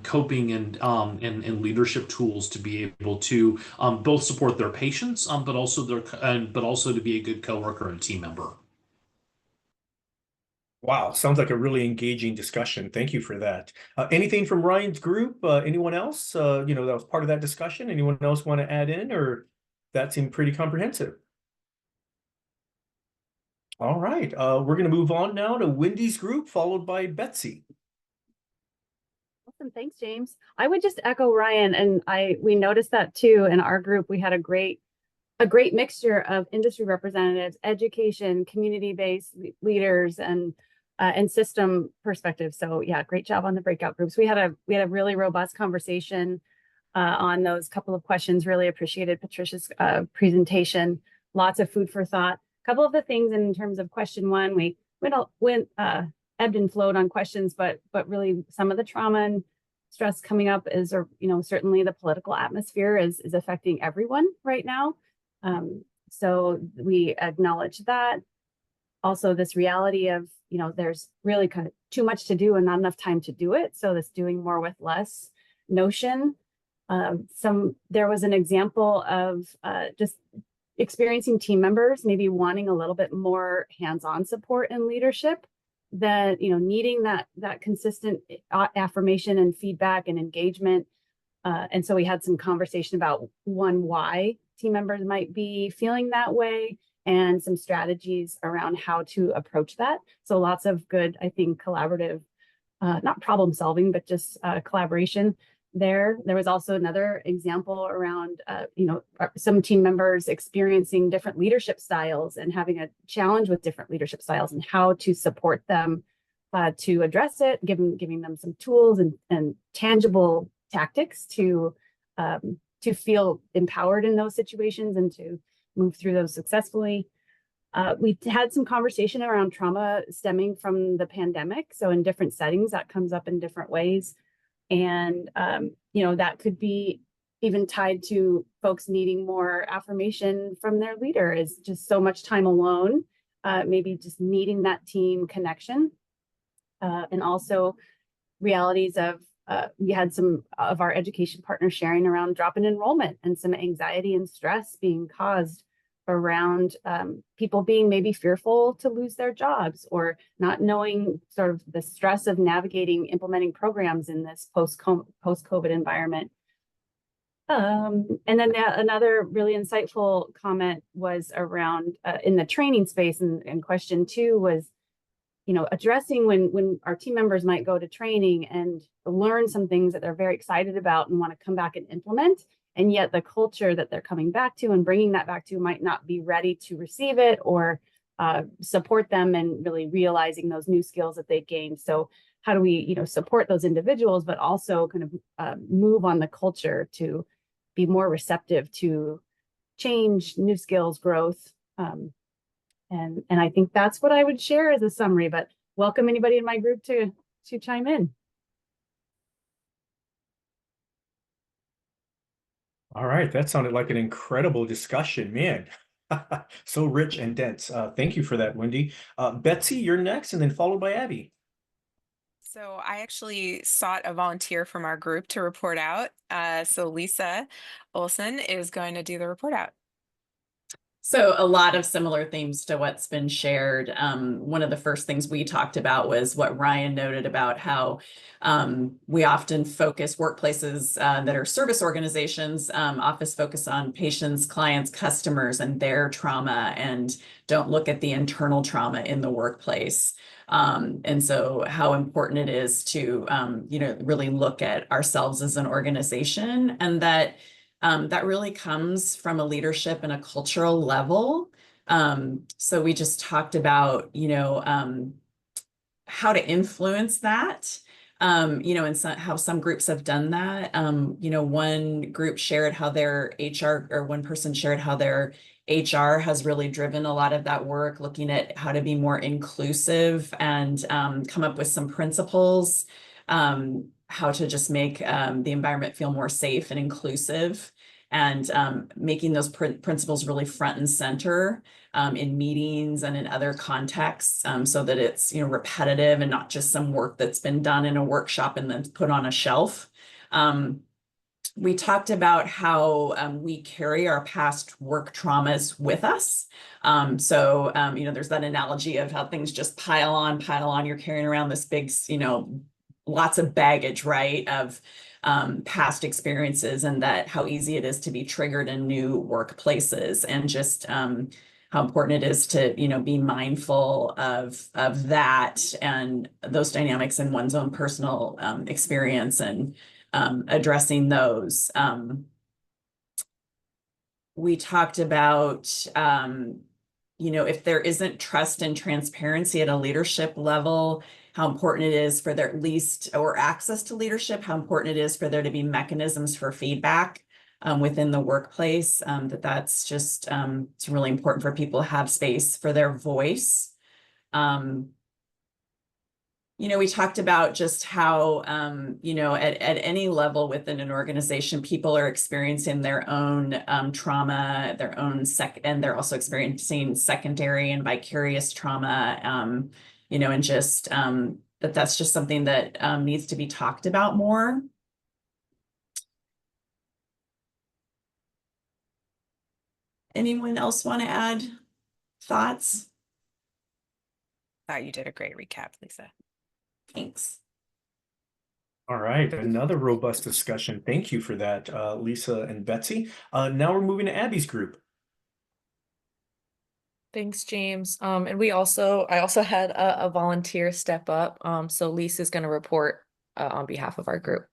coping and leadership tools to be able to both support their patients, but also to be a good coworker and team member. Wow, sounds like a really engaging discussion. Thank you for that. Anything from Ryan's group? Anyone else, that was part of that discussion? Anyone else want to add in, or that seemed pretty comprehensive? All right, we're going to move on now to Wendy's group, followed by Betsy. Awesome, thanks, James. I would just echo Ryan, and we noticed that too in our group. We had a great mixture of industry representatives, education, community-based leaders, and system perspective. So yeah, great job on the breakout groups. We had a really robust conversation on those couple of questions. Really appreciated Patricia's presentation. Lots of food for thought. A couple of the things in terms of question one, we ebbed and flowed on questions, but really some of the trauma and stress coming up is, or certainly the political atmosphere is affecting everyone right now. So we acknowledge that. Also, this reality of there's really kind of too much to do and not enough time to do it. So this doing more with less notion. There was an example of just experiencing team members maybe wanting a little bit more hands-on support and leadership, that needing that consistent affirmation and feedback and engagement. And so we had some conversation about why team members might be feeling that way, and some strategies around how to approach that. So lots of good, I think, collaborative, not problem solving, but just collaboration there. There was also another example around, some team members experiencing different leadership styles and having a challenge with different leadership styles, and how to support them to address it, giving them some tools and tangible tactics to feel empowered in those situations and to move through those successfully. We had some conversation around trauma stemming from the pandemic. So in different settings, that comes up in different ways. And, that could be even tied to folks needing more affirmation from their leader, is just so much time alone, maybe just needing that team connection. And also realities of, we had some of our education partners sharing around drop in enrollment and some anxiety and stress being caused around people being maybe fearful to lose their jobs, or not knowing sort of the stress of implementing programs in this post-COVID environment. And then another really insightful comment was around in the training space, and question 2 was, addressing when our team members might go to training and learn some things that they're very excited about and want to come back and implement, and yet the culture that they're coming back to and bringing that back to might not be ready to receive it or support them in really realizing those new skills that they gained. So how do we, support those individuals, but also kind of move on the culture to be more receptive to change, new skills, growth. And I think that's what I would share as a summary, but welcome anybody in my group to chime in. All right, that sounded like an incredible discussion, man. So rich and dense. Thank you for that, Wendy. Betsy, you're next, and then followed by Abby. So I actually sought a volunteer from our group to report out. So Lisa Olson is going to do the report out. So a lot of similar themes to what's been shared. One of the first things we talked about was what Ryan noted about how we often focus workplaces that are service organizations, office focus on patients, clients, customers, and their trauma, and don't look at the internal trauma in the workplace. And so how important it is to, really look at ourselves as an organization, and that really comes from a leadership and a cultural level. So we just talked about, how to influence that, and how some groups have done that. One group shared how their HR, or one person shared how their HR has really driven a lot of that work, looking at how to be more inclusive and come up with some principles, how to just make the environment feel more safe and inclusive, and making those principles really front and center in meetings and in other contexts, so that it's repetitive and not just some work that's been done in a workshop and then put on a shelf. We talked about how we carry our past work traumas with us. So there's that analogy of how things just pile on. You're carrying around this big, lots of baggage, right, of past experiences, and that how easy it is to be triggered in new workplaces, and just how important it is to be mindful of that and those dynamics in one's own personal experience, and addressing those. We talked about if there isn't trust and transparency at a leadership level, how important it is for there or access to leadership, how important it is for there to be mechanisms for feedback within the workplace, that's just, it's really important for people to have space for their voice. You know, we talked about just how, you know, at any level within an organization, people are experiencing their own trauma, their own and they're also experiencing secondary and vicarious trauma, you know, and just that's just something that needs to be talked about more. Anyone else want to add thoughts? Thought you did a great recap, Lisa. Thanks. All right, another robust discussion. Thank you for that, Lisa and Betsy. Now we're moving to Abby's group. Thanks, James. And I also had a volunteer step up. So Lisa's going to report on behalf of our group.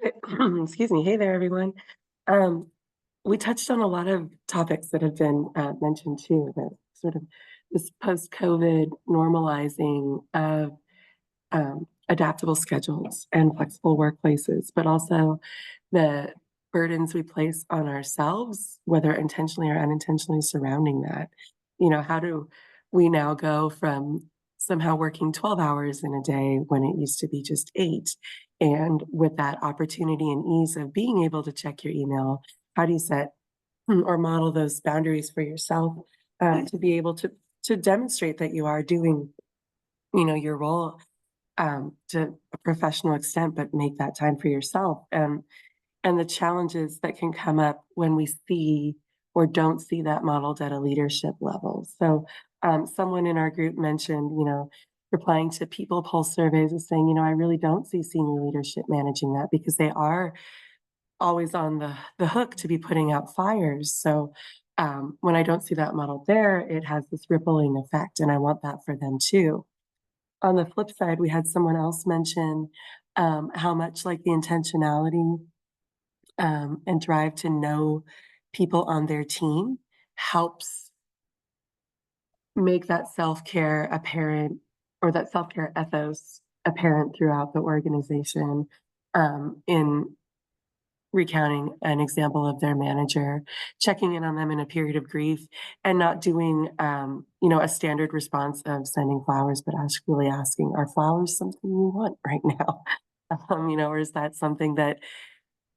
Excuse me. Hey there, everyone. We touched on a lot of topics that have been mentioned too, that sort of this post-COVID normalizing of adaptable schedules and flexible workplaces, but also the burdens we place on ourselves, whether intentionally or unintentionally surrounding that. You know, how do we now go from somehow working 12 hours in a day when it used to be just 8? And with that opportunity and ease of being able to check your email, how do you set or model those boundaries for yourself to be able to demonstrate that you are doing, you know, your role to a professional extent, but make that time for yourself. And the challenges that can come up when we see or don't see that modeled at a leadership level. So someone in our group mentioned, you know, replying to People Pulse surveys and saying, you know, I really don't see senior leadership managing that because they are always on the hook to be putting out fires. So when I don't see that modeled there, it has this rippling effect, and I want that for them too. On the flip side, we had someone else mention how much like the intentionality and drive to know people on their team helps make that self-care apparent, or that self-care ethos apparent throughout the organization. In recounting an example of their manager checking in on them in a period of grief and not doing, you know, a standard response of sending flowers, but really asking, are flowers something you want right now? You know, or is that something that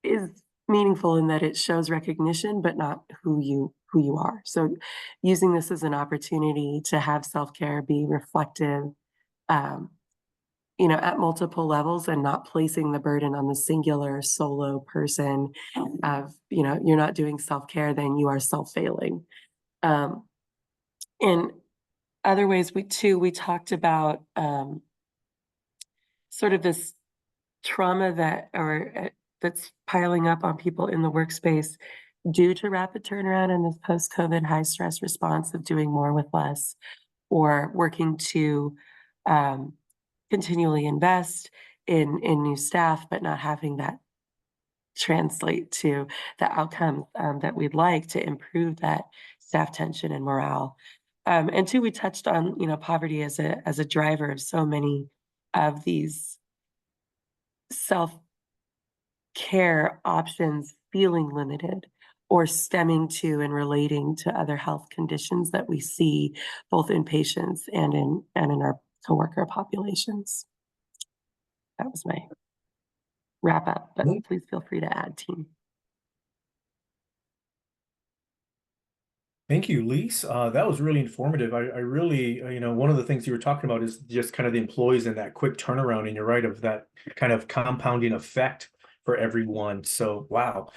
is meaningful in that it shows recognition, but not who you are? So using this as an opportunity to have self-care be reflective, you know, at multiple levels, and not placing the burden on the singular solo person of, you know, you're not doing self-care, then you are self-failing. In other ways, we talked about sort of this trauma that's piling up on people in the workspace due to rapid turnaround and this post-COVID high stress response of doing more with less, or working to continually invest in new staff, but not having that translate to the outcomes that we'd like to improve that staff tension and morale. And two, we touched on, you know, poverty as a driver of so many of these self-care options feeling limited, or stemming to and relating to other health conditions that we see both in patients and in our coworker populations. That was my wrap up, but please feel free to add, team. Thank you, Lisa. That was really informative. I really, you know, one of the things you were talking about is just kind of the employees and that quick turnaround, and you're right, of that kind of compounding effect for everyone. So, wow.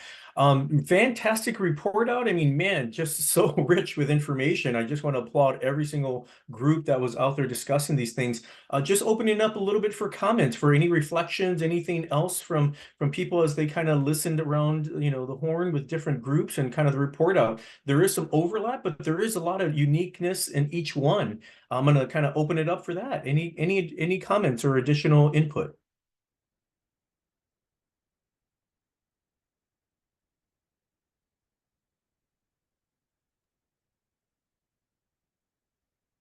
Fantastic report out. I mean, man, just so rich with information. I just want to applaud every single group that was out there discussing these things. Just opening up a little bit for comments, for any reflections, anything else from people as they kind of listened around, you know, the horn with different groups and kind of the report out. There is some overlap, but there is a lot of uniqueness in each one. I'm going to kind of open it up for that. Any comments or additional input?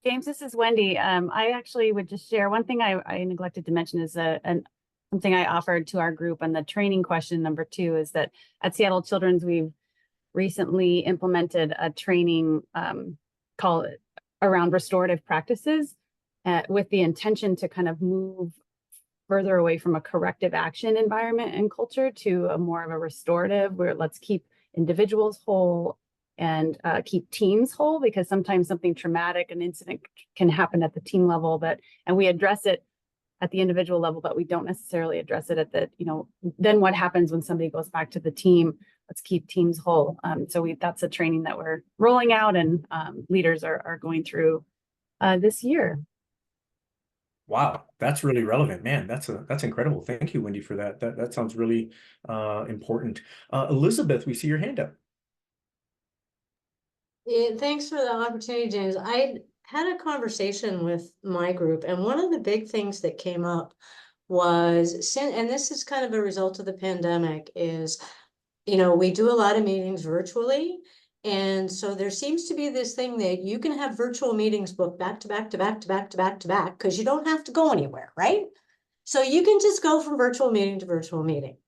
James, this is Wendy. I actually would just share one thing I neglected to mention is something I offered to our group on the training question number 2 is that at Seattle Children's, we've recently implemented a training called around restorative practices with the intention to kind of move further away from a corrective action environment and culture to a more of a restorative, where let's keep individuals whole and keep teams whole, because sometimes something traumatic, an incident can happen at the team level, and we address it at the individual level, but we don't necessarily address it at the, then what happens when somebody goes back to the team? Let's keep teams whole. So that's a training that we're rolling out, and leaders are going through this year. Wow, that's really relevant, man. That's incredible. Thank you, Wendy, for that. That sounds really important. Elizabeth, we see your hand up. Yeah, thanks for the opportunity, James. I had a conversation with my group, and one of the big things that came up was, and this is kind of a result of the pandemic, is, we do a lot of meetings virtually. And so there seems to be this thing that you can have virtual meetings booked back to back to back to back to back to back, because you don't have to go anywhere, right? So you can just go from virtual meeting to virtual meeting.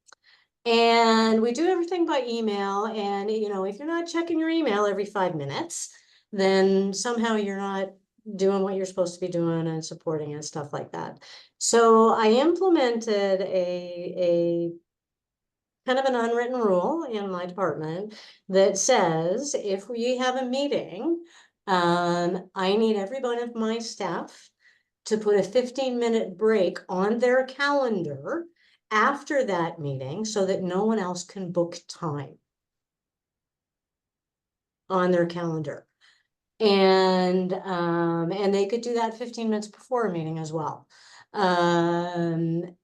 And we do everything by email. And, if you're not checking your email every 5 minutes, then somehow you're not doing what you're supposed to be doing and supporting and stuff like that. So I implemented a kind of an unwritten rule in my department that says, if we have a meeting, I need every one of my staff to put a 15-minute break on their calendar after that meeting, so that no one else can book time on their calendar. And they could do that 15 minutes before a meeting as well. And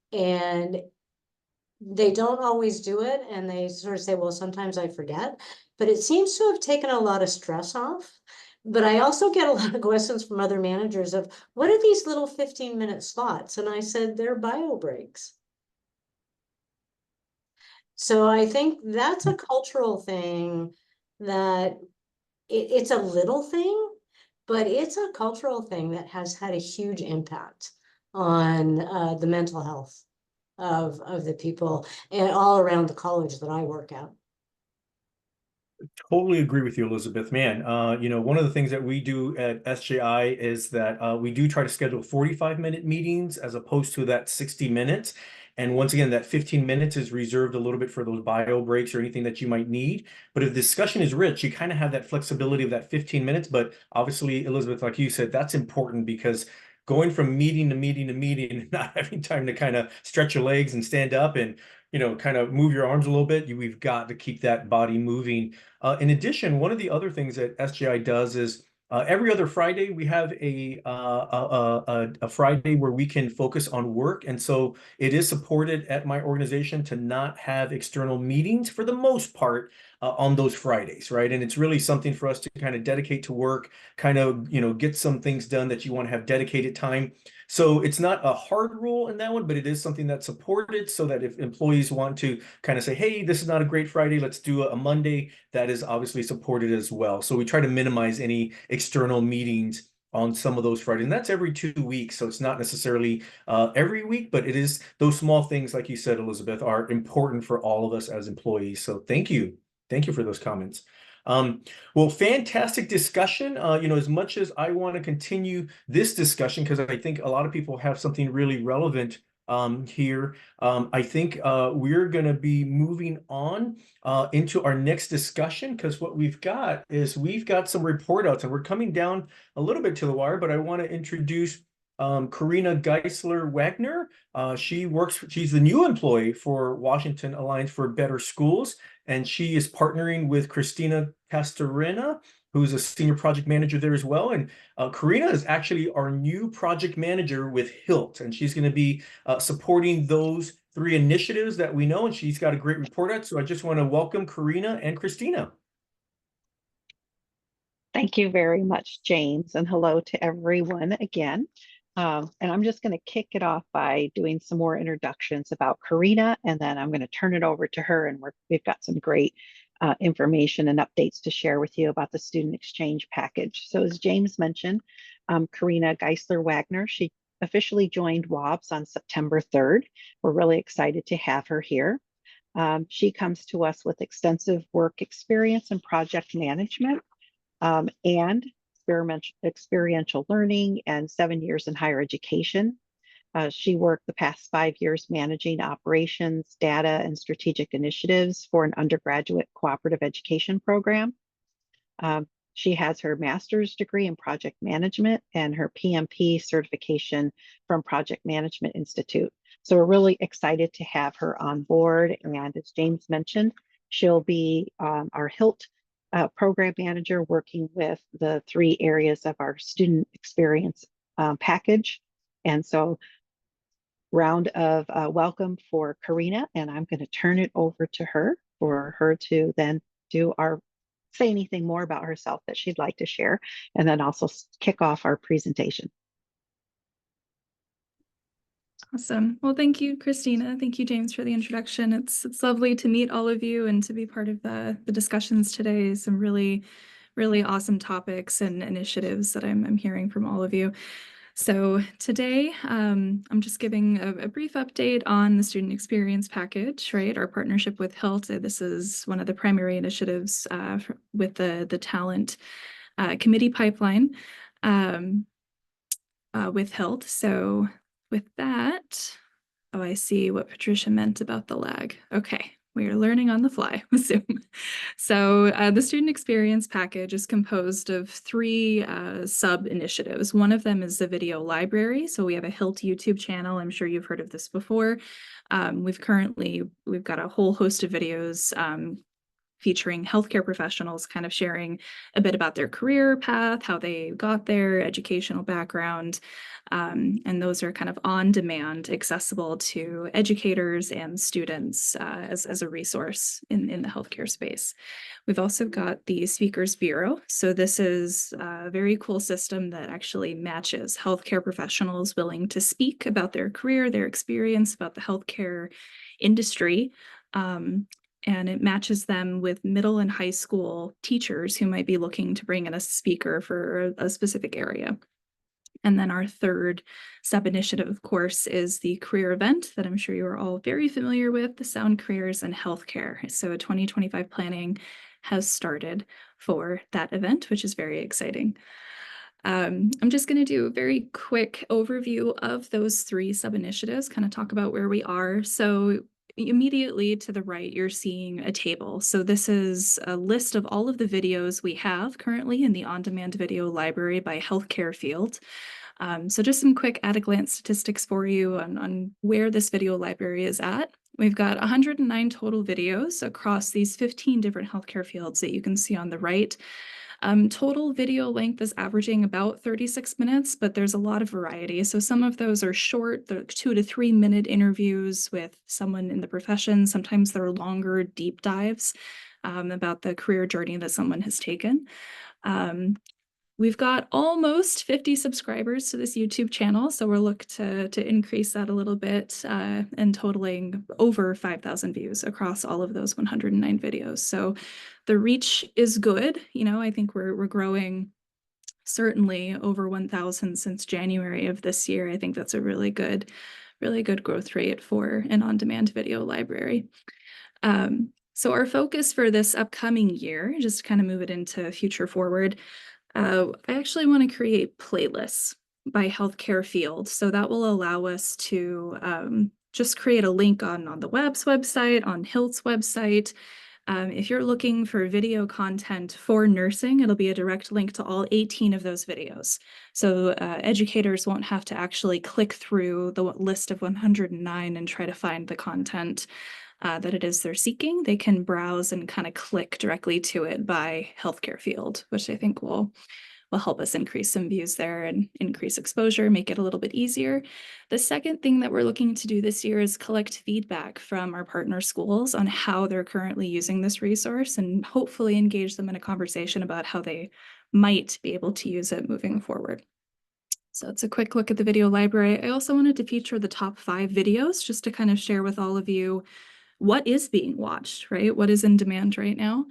they don't always do it, and they sort of say, well, sometimes I forget, but it seems to have taken a lot of stress off. But I also get a lot of questions from other managers of, what are these little 15-minute slots? And I said, they're bio breaks. So I think that's a cultural thing, that it's a little thing, but it's a cultural thing that has had a huge impact on the mental health of the people and all around the college that I work at. Totally agree with you, Elizabeth. Man, one of the things that we do at SJI is that we do try to schedule 45-minute meetings as opposed to that 60 minutes. And once again, that 15 minutes is reserved a little bit for those bio breaks or anything that you might need. But if the discussion is rich, you kind of have that flexibility of that 15 minutes. But obviously, Elizabeth, like you said, that's important, because going from meeting to meeting to meeting and not having time to kind of stretch your legs and stand up and kind of move your arms a little bit, we've got to keep that body moving. In addition, one of the other things that SJI does is every other Friday, we have a Friday where we can focus on work. And so it is supported at my organization to not have external meetings for the most part on those Fridays, right? And it's really something for us to kind of dedicate to work, kind of, get some things done that you want to have dedicated time. So it's not a hard rule in that one, but it is something that's supported, so that if employees want to kind of say, hey, this is not a great Friday, let's do a Monday, that is obviously supported as well. So we try to minimize any external meetings on some of those Fridays. And that's every 2 weeks. So it's not necessarily every week, but it is, those small things, like you said, Elizabeth, are important for all of us as employees. So thank you. Thank you for those comments. Well, fantastic discussion. As much as I want to continue this discussion, because I think a lot of people have something really relevant here, I think we're going to be moving on into our next discussion, because what we've got is we've got some report outs, and we're coming down a little bit to the wire, but I want to introduce Karina Geisler Wagner. She's the new employee for Washington Alliance for Better Schools, and she is partnering with Christina Castorena, who's a senior project manager there as well. And Karina is actually our new project manager with HILT, and she's going to be supporting those 3 initiatives that we know, and she's got a great report out. So I just want to welcome Karina and Christina. Thank you very much, James, and hello to everyone again. And I'm just going to kick it off by doing some more introductions about Karina, and then I'm going to turn it over to her, and we've got some great information and updates to share with you about the student exchange package. So as James mentioned, Karina Geisler Wagner, she officially joined WABS on September 3rd. We're really excited to have her here. She comes to us with extensive work experience in project management and experiential learning and 7 years in higher education. She worked the past 5 years managing operations, data, and strategic initiatives for an undergraduate cooperative education program. She has her master's degree in project management and her PMP certification from Project Management Institute. So we're really excited to have her on board. And as James mentioned, she'll be our HILT program manager, working with the 3 areas of our student experience package. And so round of welcome for Karina, and I'm going to turn it over to her for her to then say anything more about herself that she'd like to share, and then also kick off our presentation. Awesome. Well, thank you, Christina. Thank you, James, for the introduction. It's lovely to meet all of you and to be part of the discussions today. Some really awesome topics and initiatives that I'm hearing from all of you. So today, I'm just giving a brief update on the student experience package, right? Our partnership with HILT. This is one of the primary initiatives with the talent committee pipeline with HILT. So with that, oh, I see what Patricia meant about the lag. Okay. We are learning on the fly with Zoom. So the student experience package is composed of 3 sub-initiatives. One of them is the video library. So we have a HILT YouTube channel. I'm sure you've heard of this before. We've got a whole host of videos featuring healthcare professionals kind of sharing a bit about their career path, how they got their educational background. And those are kind of on demand, accessible to educators and students as a resource in the healthcare space. We've also got the Speakers Bureau. So this is a very cool system that actually matches healthcare professionals willing to speak about their career, their experience, about the healthcare industry. And it matches them with middle and high school teachers who might be looking to bring in a speaker for a specific area. And then our third sub-initiative, of course, is the career event that I'm sure you are all very familiar with, the Sound Careers in Healthcare. So 2025 planning has started for that event, which is very exciting. I'm just going to do a very quick overview of those 3 sub-initiatives, kind of talk about where we are. So immediately to the right, you're seeing a table. So this is a list of all of the videos we have currently in the on-demand video library by healthcare field. So just some quick at-a-glance statistics for you on where this video library is at. We've got 109 total videos across these 15 different healthcare fields that you can see on the right. Total video length is averaging about 36 minutes, but there's a lot of variety. So some of those are short, the 2 to 3 minute interviews with someone in the profession. Sometimes they're longer deep dives about the career journey that someone has taken. We've got almost 50 subscribers to this YouTube channel, so we'll look to increase that a little bit and totaling over 5,000 views across all of those 109 videos. So the reach is good. I think we're growing certainly over 1,000 since January of this year. I think that's a really good growth rate for an on-demand video library. So our focus for this upcoming year, just to kind of move it into future forward, I actually want to create playlists by healthcare field. So that will allow us to just create a link on the WAB's website, on HILT's website. If you're looking for video content for nursing, it'll be a direct link to all 18 of those videos. So educators won't have to actually click through the list of 109 and try to find the content that it is they're seeking. They can browse and kind of click directly to it by healthcare field, which I think will help us increase some views there and increase exposure, make it a little bit easier. The second thing that we're looking to do this year is collect feedback from our partner schools on how they're currently using this resource and hopefully engage them in a conversation about how they might be able to use it moving forward. So it's a quick look at the video library. I also wanted to feature the top 5 videos just to kind of share with all of you what is being watched, right? What is in demand right now?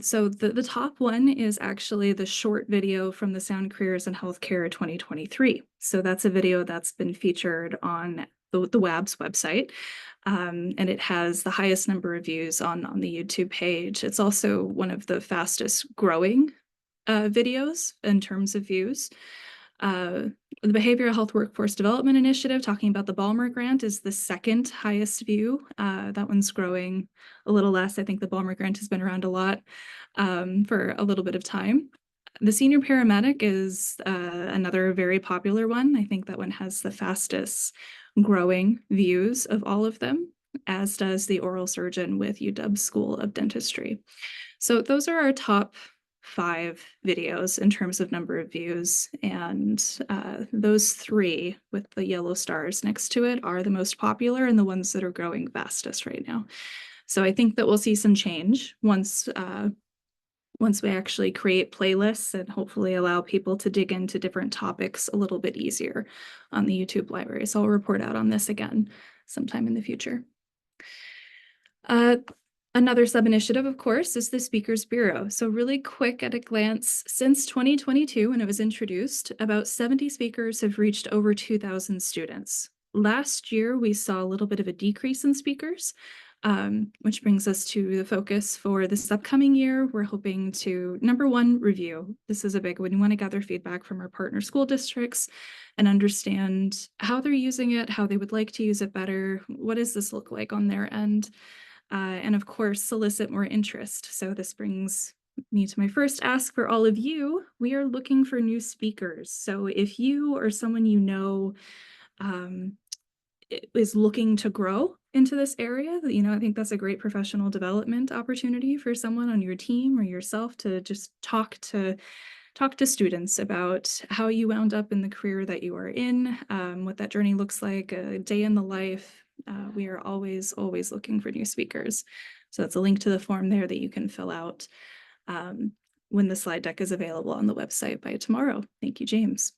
So the top one is actually the short video from the Sound Careers in Healthcare 2023. So that's a video that's been featured on the WAB's website, and it has the highest number of views on the YouTube page. It's also one of the fastest growing videos in terms of views. The Behavioral Health Workforce Development Initiative, talking about the Balmer Grant, is the second highest view. That one's growing a little less. I think the Balmer Grant has been around a lot for a little bit of time. The Senior Paramedic is another very popular one. I think that one has the fastest growing views of all of them, as does the Oral Surgeon with UW School of Dentistry. So those are our top 5 videos in terms of number of views, and those 3 with the yellow stars next to it are the most popular and the ones that are growing fastest right now. So I think that we'll see some change once we actually create playlists and hopefully allow people to dig into different topics a little bit easier on the YouTube library. So I'll report out on this again sometime in the future. Another sub-initiative, of course, is the Speakers Bureau. So really quick at a glance, since 2022, when it was introduced, about 70 speakers have reached over 2,000 students. Last year, we saw a little bit of a decrease in speakers, which brings us to the focus for this upcoming year. We're hoping to, number one, review. This is a big one. We want to gather feedback from our partner school districts and understand how they're using it, how they would like to use it better. What does this look like on their end? And of course, solicit more interest. So this brings me to my first ask for all of you. We are looking for new speakers. So if you or someone you know is looking to grow into this area, I think that's a great professional development opportunity for someone on your team or yourself to just talk to students about how you wound up in the career that you are in, what that journey looks like, a day in the life. We are always looking for new speakers. So that's a link to the form there that you can fill out when the slide deck is available on the website by tomorrow. Thank you, James.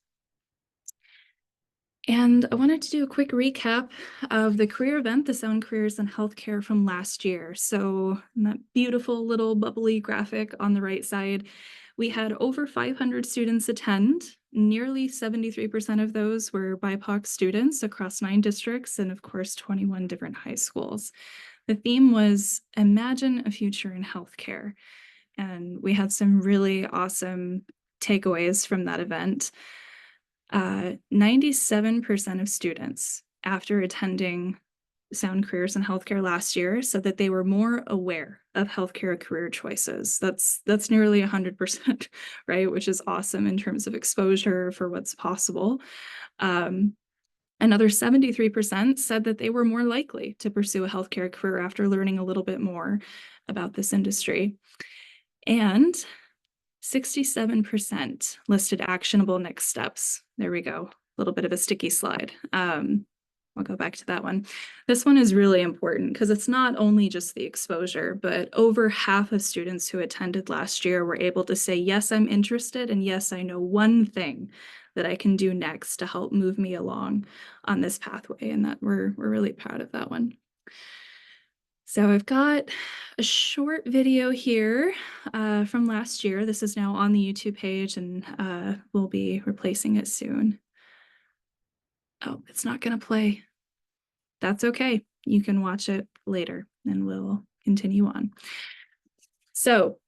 And I wanted to do a quick recap of the career event, the Sound Careers in Healthcare from last year. So that beautiful little bubbly graphic on the right side, we had over 500 students attend. Nearly 73% of those were BIPOC students across 9 districts and, of course, 21 different high schools. The theme was Imagine a Future in Healthcare. And we had some really awesome takeaways from that event. 97% of students, after attending Sound Careers in Healthcare last year, said that they were more aware of healthcare career choices. That's nearly 100%, right? Which is awesome in terms of exposure for what's possible. Another 73% said that they were more likely to pursue a healthcare career after learning a little bit more about this industry. And 67% listed actionable next steps. There we go. A little bit of a sticky slide. I'll go back to that one. This one is really important because it's not only just the exposure, but over half of students who attended last year were able to say, yes, I'm interested, and yes, I know one thing that I can do next to help move me along on this pathway, and that we're really proud of that one. So I've got a short video here from last year. This is now on the YouTube page, and we'll be replacing it soon. Oh, it's not going to play. That's okay. You can watch it later, and we'll continue on. So,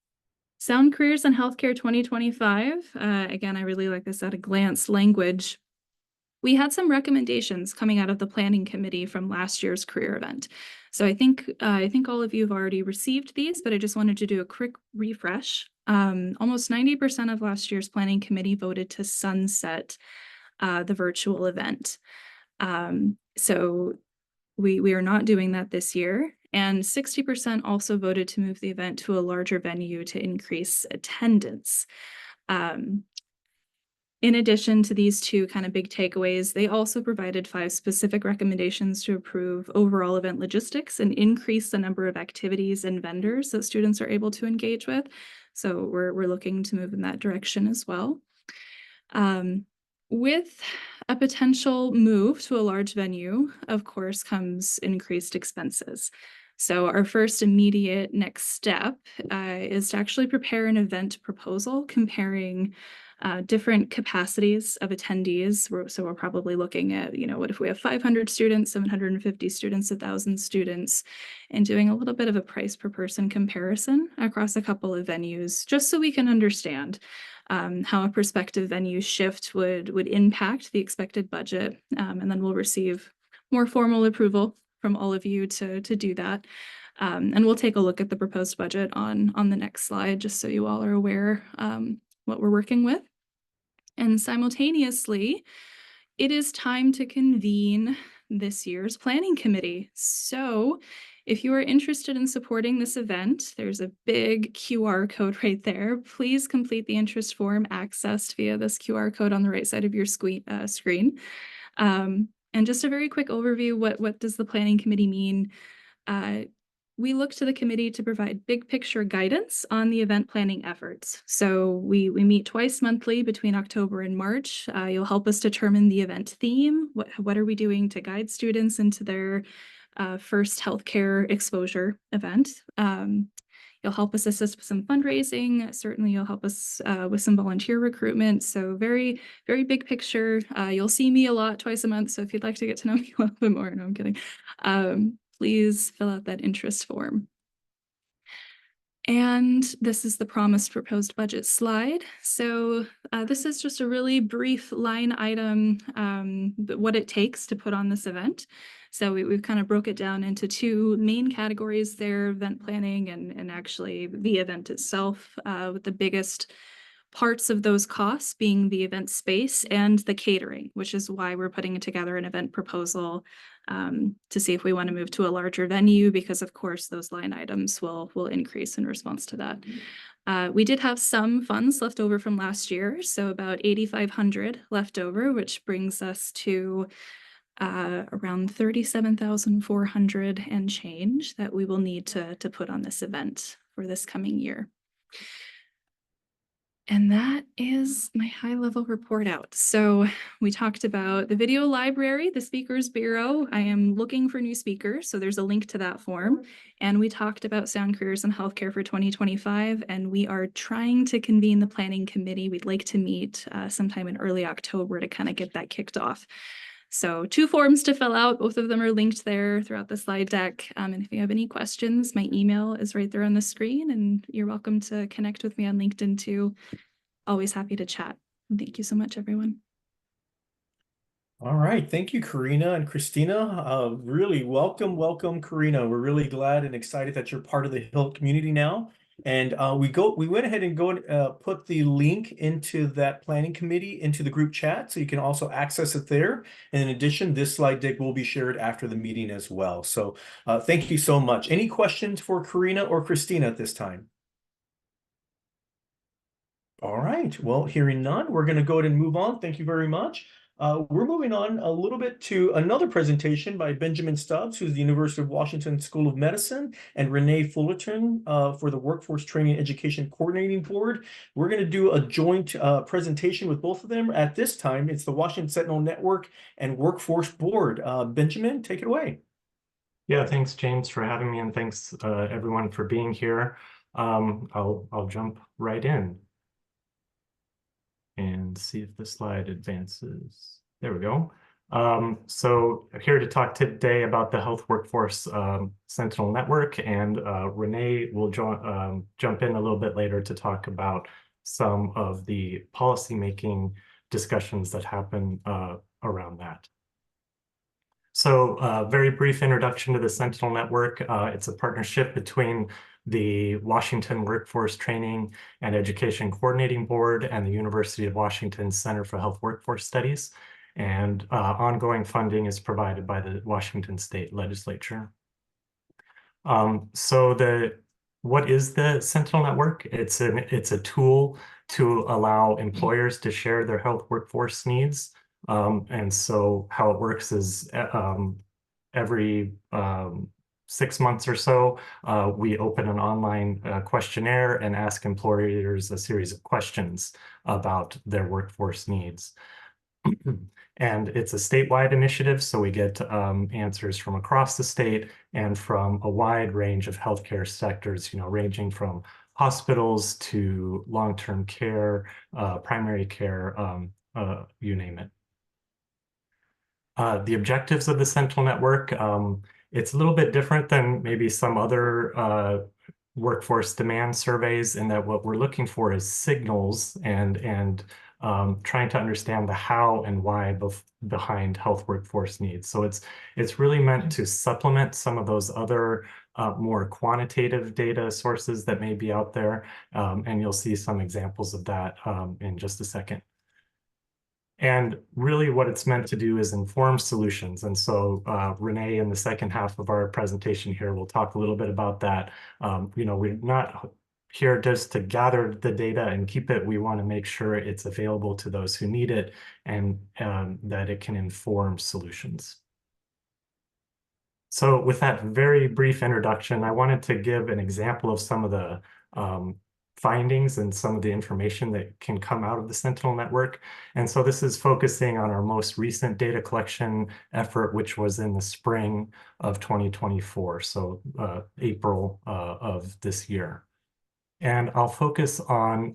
Sound Careers in Healthcare 2025. Again, I really like this at a glance language. We had some recommendations coming out of the planning committee from last year's career event. So I think all of you have already received these, but I just wanted to do a quick refresh. Almost 90% of last year's planning committee voted to sunset the virtual event. So we are not doing that this year. And 60% also voted to move the event to a larger venue to increase attendance. In addition to these 2 kind of big takeaways, they also provided 5 specific recommendations to improve overall event logistics and increase the number of activities and vendors that students are able to engage with. So we're looking to move in that direction as well. With a potential move to a large venue, of course, comes increased expenses. So our first immediate next step is to actually prepare an event proposal comparing different capacities of attendees. So we're probably looking at, what if we have 500 students, 750 students, 1,000 students, and doing a little bit of a price per person comparison across a couple of venues, just so we can understand how a prospective venue shift would impact the expected budget. And then we'll receive more formal approval from all of you to do that. And we'll take a look at the proposed budget on the next slide, just so you all are aware what we're working with. And simultaneously, it is time to convene this year's planning committee. So if you are interested in supporting this event, there's a big QR code right there. Please complete the interest form accessed via this QR code on the right side of your screen. And just a very quick overview, what does the planning committee mean? We look to the committee to provide big picture guidance on the event planning efforts. So we meet twice monthly between October and March. You'll help us determine the event theme. What are we doing to guide students into their first healthcare exposure event? You'll help us assist with some fundraising. Certainly you'll help us with some volunteer recruitment. So very, very big picture. You'll see me a lot twice a month. So if you'd like to get to know me a little bit more, no, I'm kidding. Please fill out that interest form. And this is the promised proposed budget slide. So this is just a really brief line item, what it takes to put on this event. So we've kind of broke it down into two main categories there, event planning and actually the event itself, with the biggest parts of those costs being the event space and the catering, which is why we're putting together an event proposal to see if we want to move to a larger venue, because of course those line items will increase in response to that. We did have some funds left over from last year, so about 8,500 left over, which brings us to around 37,400 and change that we will need to put on this event for this coming year. And that is my high-level report out. So we talked about the video library, the speakers bureau. I am looking for new speakers, so there's a link to that form. And we talked about sound careers in healthcare for 2025, and we are trying to convene the planning committee. We'd like to meet sometime in early October to kind of get that kicked off. So 2 forms to fill out. Both of them are linked there throughout the slide deck. And if you have any questions, my email is right there on the screen, and you're welcome to connect with me on LinkedIn too. Always happy to chat. Thank you so much, everyone. All right. Thank you, Karina and Christina. Really welcome, Karina. We're really glad and excited that you're part of the HILT community now. And we went ahead and put the link into that planning committee into the group chat, so you can also access it there. And in addition, this slide deck will be shared after the meeting as well. So thank you so much. Any questions for Karina or Christina at this time? All right. Well, hearing none, we're going to go ahead and move on. Thank you very much. We're moving on a little bit to another presentation by Benjamin Stubbs, who's the University of Washington School of Medicine, and Renee Fullerton for the Workforce Training and Education Coordinating Board. We're going to do a joint presentation with both of them. At this time, it's the Washington Sentinel Network and Workforce Board. Benjamin, take it away. Yeah, thanks, James, for having me, and thanks everyone for being here. I'll jump right in and see if the slide advances. There we go. So I'm here to talk today about the Health Workforce Sentinel Network, and Renee will jump in a little bit later to talk about some of the policymaking discussions that happen around that. So very brief introduction to the Sentinel Network. It's a partnership between the Washington Workforce Training and Education Coordinating Board and the University of Washington Center for Health Workforce Studies. And ongoing funding is provided by the Washington State Legislature. What is the Sentinel Network? It's a tool to allow employers to share their health workforce needs. And so how it works is every 6 months or so, we open an online questionnaire and ask employers a series of questions about their workforce needs. And it's a statewide initiative, so we get answers from across the state and from a wide range of healthcare sectors, ranging from hospitals to long-term care, primary care, you name it. The objectives of the Sentinel Network, it's a little bit different than maybe some other workforce demand surveys in that what we're looking for is signals and trying to understand the how and why behind health workforce needs. So it's really meant to supplement some of those other more quantitative data sources that may be out there. And you'll see some examples of that in just a second. And really what it's meant to do is inform solutions. And so Renee, in the second half of our presentation here, will talk a little bit about that. We're not here just to gather the data and keep it. We want to make sure it's available to those who need it and that it can inform solutions. So with that very brief introduction, I wanted to give an example of some of the findings and some of the information that can come out of the Sentinel Network. And so this is focusing on our most recent data collection effort, which was in the spring of 2024, so April of this year. And I'll focus on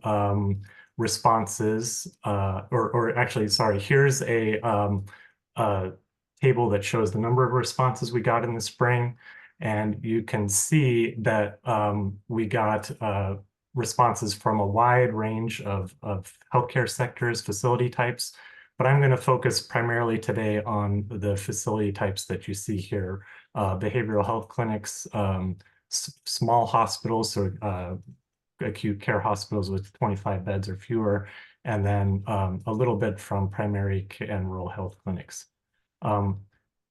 responses, or actually, sorry, here's a table that shows the number of responses we got in the spring. And you can see that we got responses from a wide range of healthcare sectors, facility types, but I'm going to focus primarily today on the facility types that you see here, behavioral health clinics, small hospitals, so acute care hospitals with 25 beds or fewer, and then a little bit from primary and rural health clinics.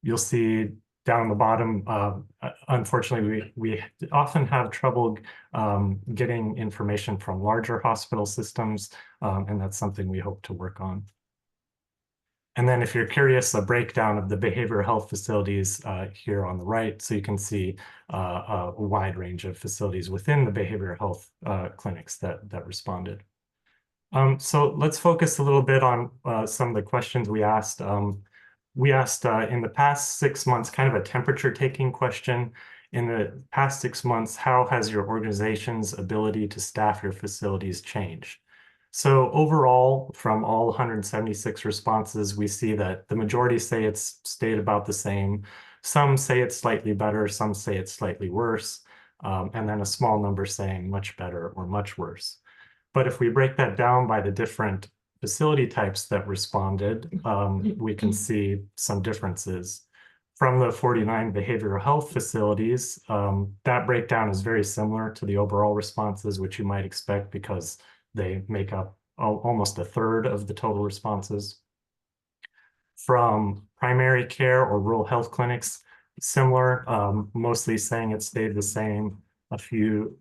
You'll see down the bottom, unfortunately, we often have trouble getting information from larger hospital systems, and that's something we hope to work on. And then if you're curious, a breakdown of the behavioral health facilities here on the right, so you can see a wide range of facilities within the behavioral health clinics that responded. So let's focus a little bit on some of the questions we asked. We asked in the past 6 months, kind of a temperature-taking question. In the past 6 months, how has your organization's ability to staff your facilities changed? So overall, from all 176 responses, we see that the majority say it's stayed about the same. Some say it's slightly better, some say it's slightly worse, and then a small number saying much better or much worse. But if we break that down by the different facility types that responded, we can see some differences. From the 49 behavioral health facilities, that breakdown is very similar to the overall responses, which you might expect because they make up almost a third of the total responses. From primary care or rural health clinics, similar, mostly saying it stayed the same. A few,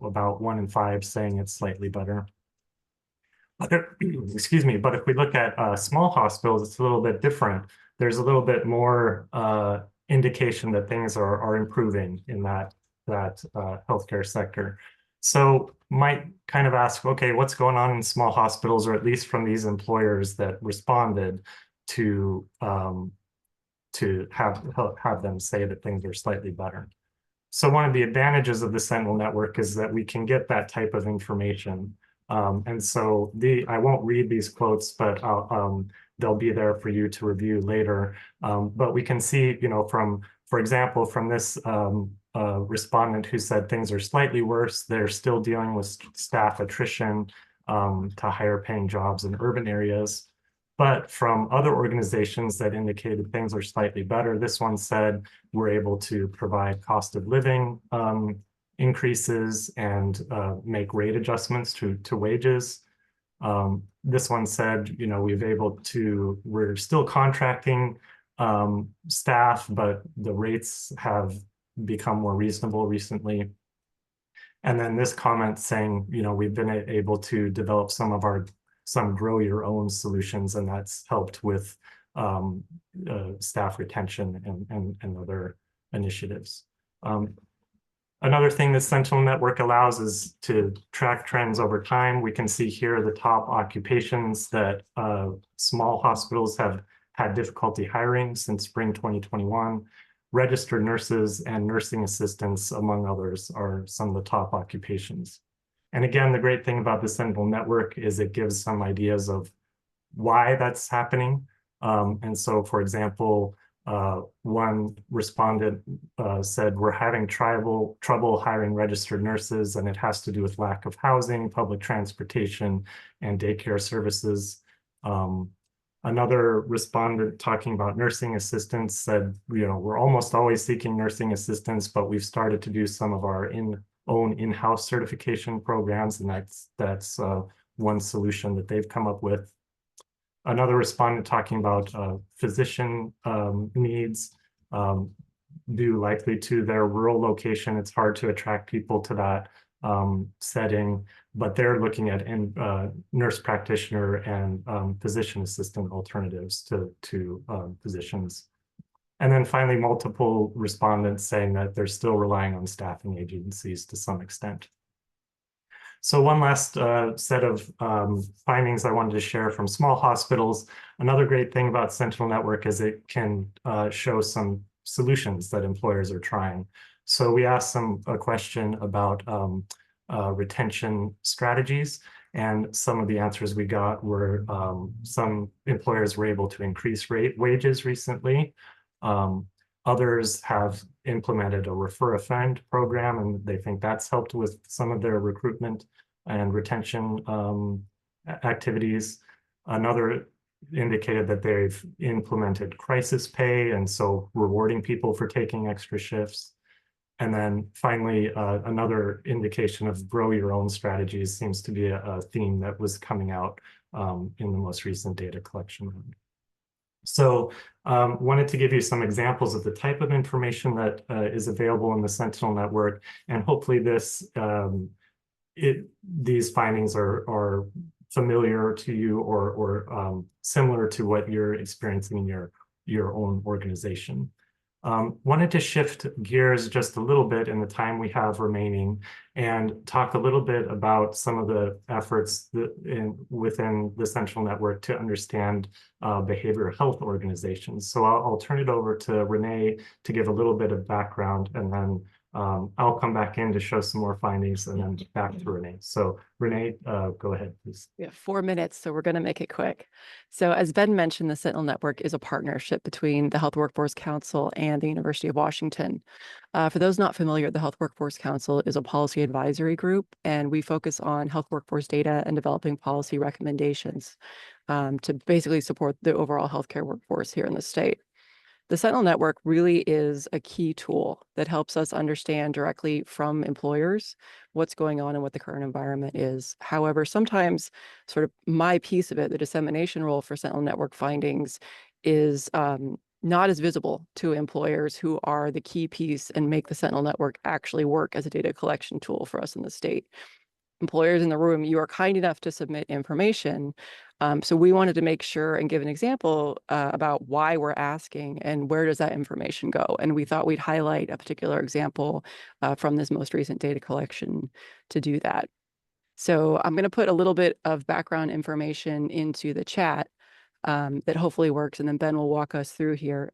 about 1 in 5 saying it's slightly better. Excuse me, but if we look at small hospitals, it's a little bit different. There's a little bit more indication that things are improving in that healthcare sector. So might kind of ask, okay, what's going on in small hospitals, or at least from these employers that responded to have them say that things are slightly better. So one of the advantages of the Sentinel Network is that we can get that type of information. And so I won't read these quotes, but they'll be there for you to review later. But we can see, for example, from this respondent who said things are slightly worse, they're still dealing with staff attrition to higher paying jobs in urban areas. But from other organizations that indicated things are slightly better, this one said we're able to provide cost of living increases and make rate adjustments to wages. This one said, we're still contracting staff, but the rates have become more reasonable recently. And then this comment saying, we've been able to develop some grow your own solutions, and that's helped with staff retention and other initiatives. Another thing that Sentinel Network allows is to track trends over time. We can see here the top occupations that small hospitals have had difficulty hiring since spring 2021. Registered nurses and nursing assistants, among others, are some of the top occupations. And again, the great thing about the Sentinel network is it gives some ideas of why that's happening. And so, for example, one respondent said, we're having trouble hiring registered nurses, and it has to do with lack of housing, public transportation, and daycare services. Another respondent talking about nursing assistants said, we're almost always seeking nursing assistants, but we've started to do some of our own in-house certification programs, and that's one solution that they've come up with. Another respondent talking about physician needs, due likely to their rural location. It's hard to attract people to that setting, but they're looking at nurse practitioner and physician assistant alternatives to physicians. And then finally, multiple respondents saying that they're still relying on staffing agencies to some extent. So one last set of findings I wanted to share from small hospitals. Another great thing about Sentinel Network is it can show some solutions that employers are trying. So we asked a question about retention strategies, and some of the answers we got were some employers were able to increase wages recently. Others have implemented a refer a friend program, and they think that's helped with some of their recruitment and retention activities. Another indicated that they've implemented crisis pay, and so rewarding people for taking extra shifts. And then finally, another indication of grow your own strategies seems to be a theme that was coming out in the most recent data collection round. So wanted to give you some examples of the type of information that is available in the Sentinel network, and hopefully these findings are familiar to you or similar to what you're experiencing in your own organization. Wanted to shift gears just a little bit in the time we have remaining and talk a little bit about some of the efforts within the Sentinel network to understand behavioral health organizations. So I'll turn it over to Renee to give a little bit of background, and then I'll come back in to show some more findings, and then back to Renee. So Renee, go ahead, please. We have 4 minutes, so we're going to make it quick. So as Ben mentioned, the Sentinel Network is a partnership between the Health Workforce Council and the University of Washington. For those not familiar, the Health Workforce Council is a policy advisory group, and we focus on health workforce data and developing policy recommendations to basically support the overall healthcare workforce here in the state. The Sentinel Network really is a key tool that helps us understand directly from employers what's going on and what the current environment is. However, sometimes sort of my piece of it, the dissemination role for Sentinel Network findings, is not as visible to employers who are the key piece and make the Sentinel Network actually work as a data collection tool for us in the state. Employers in the room, you are kind enough to submit information. So we wanted to make sure and give an example about why we're asking and where does that information go. And we thought we'd highlight a particular example from this most recent data collection to do that. So I'm going to put a little bit of background information into the chat that hopefully works, and then Ben will walk us through here.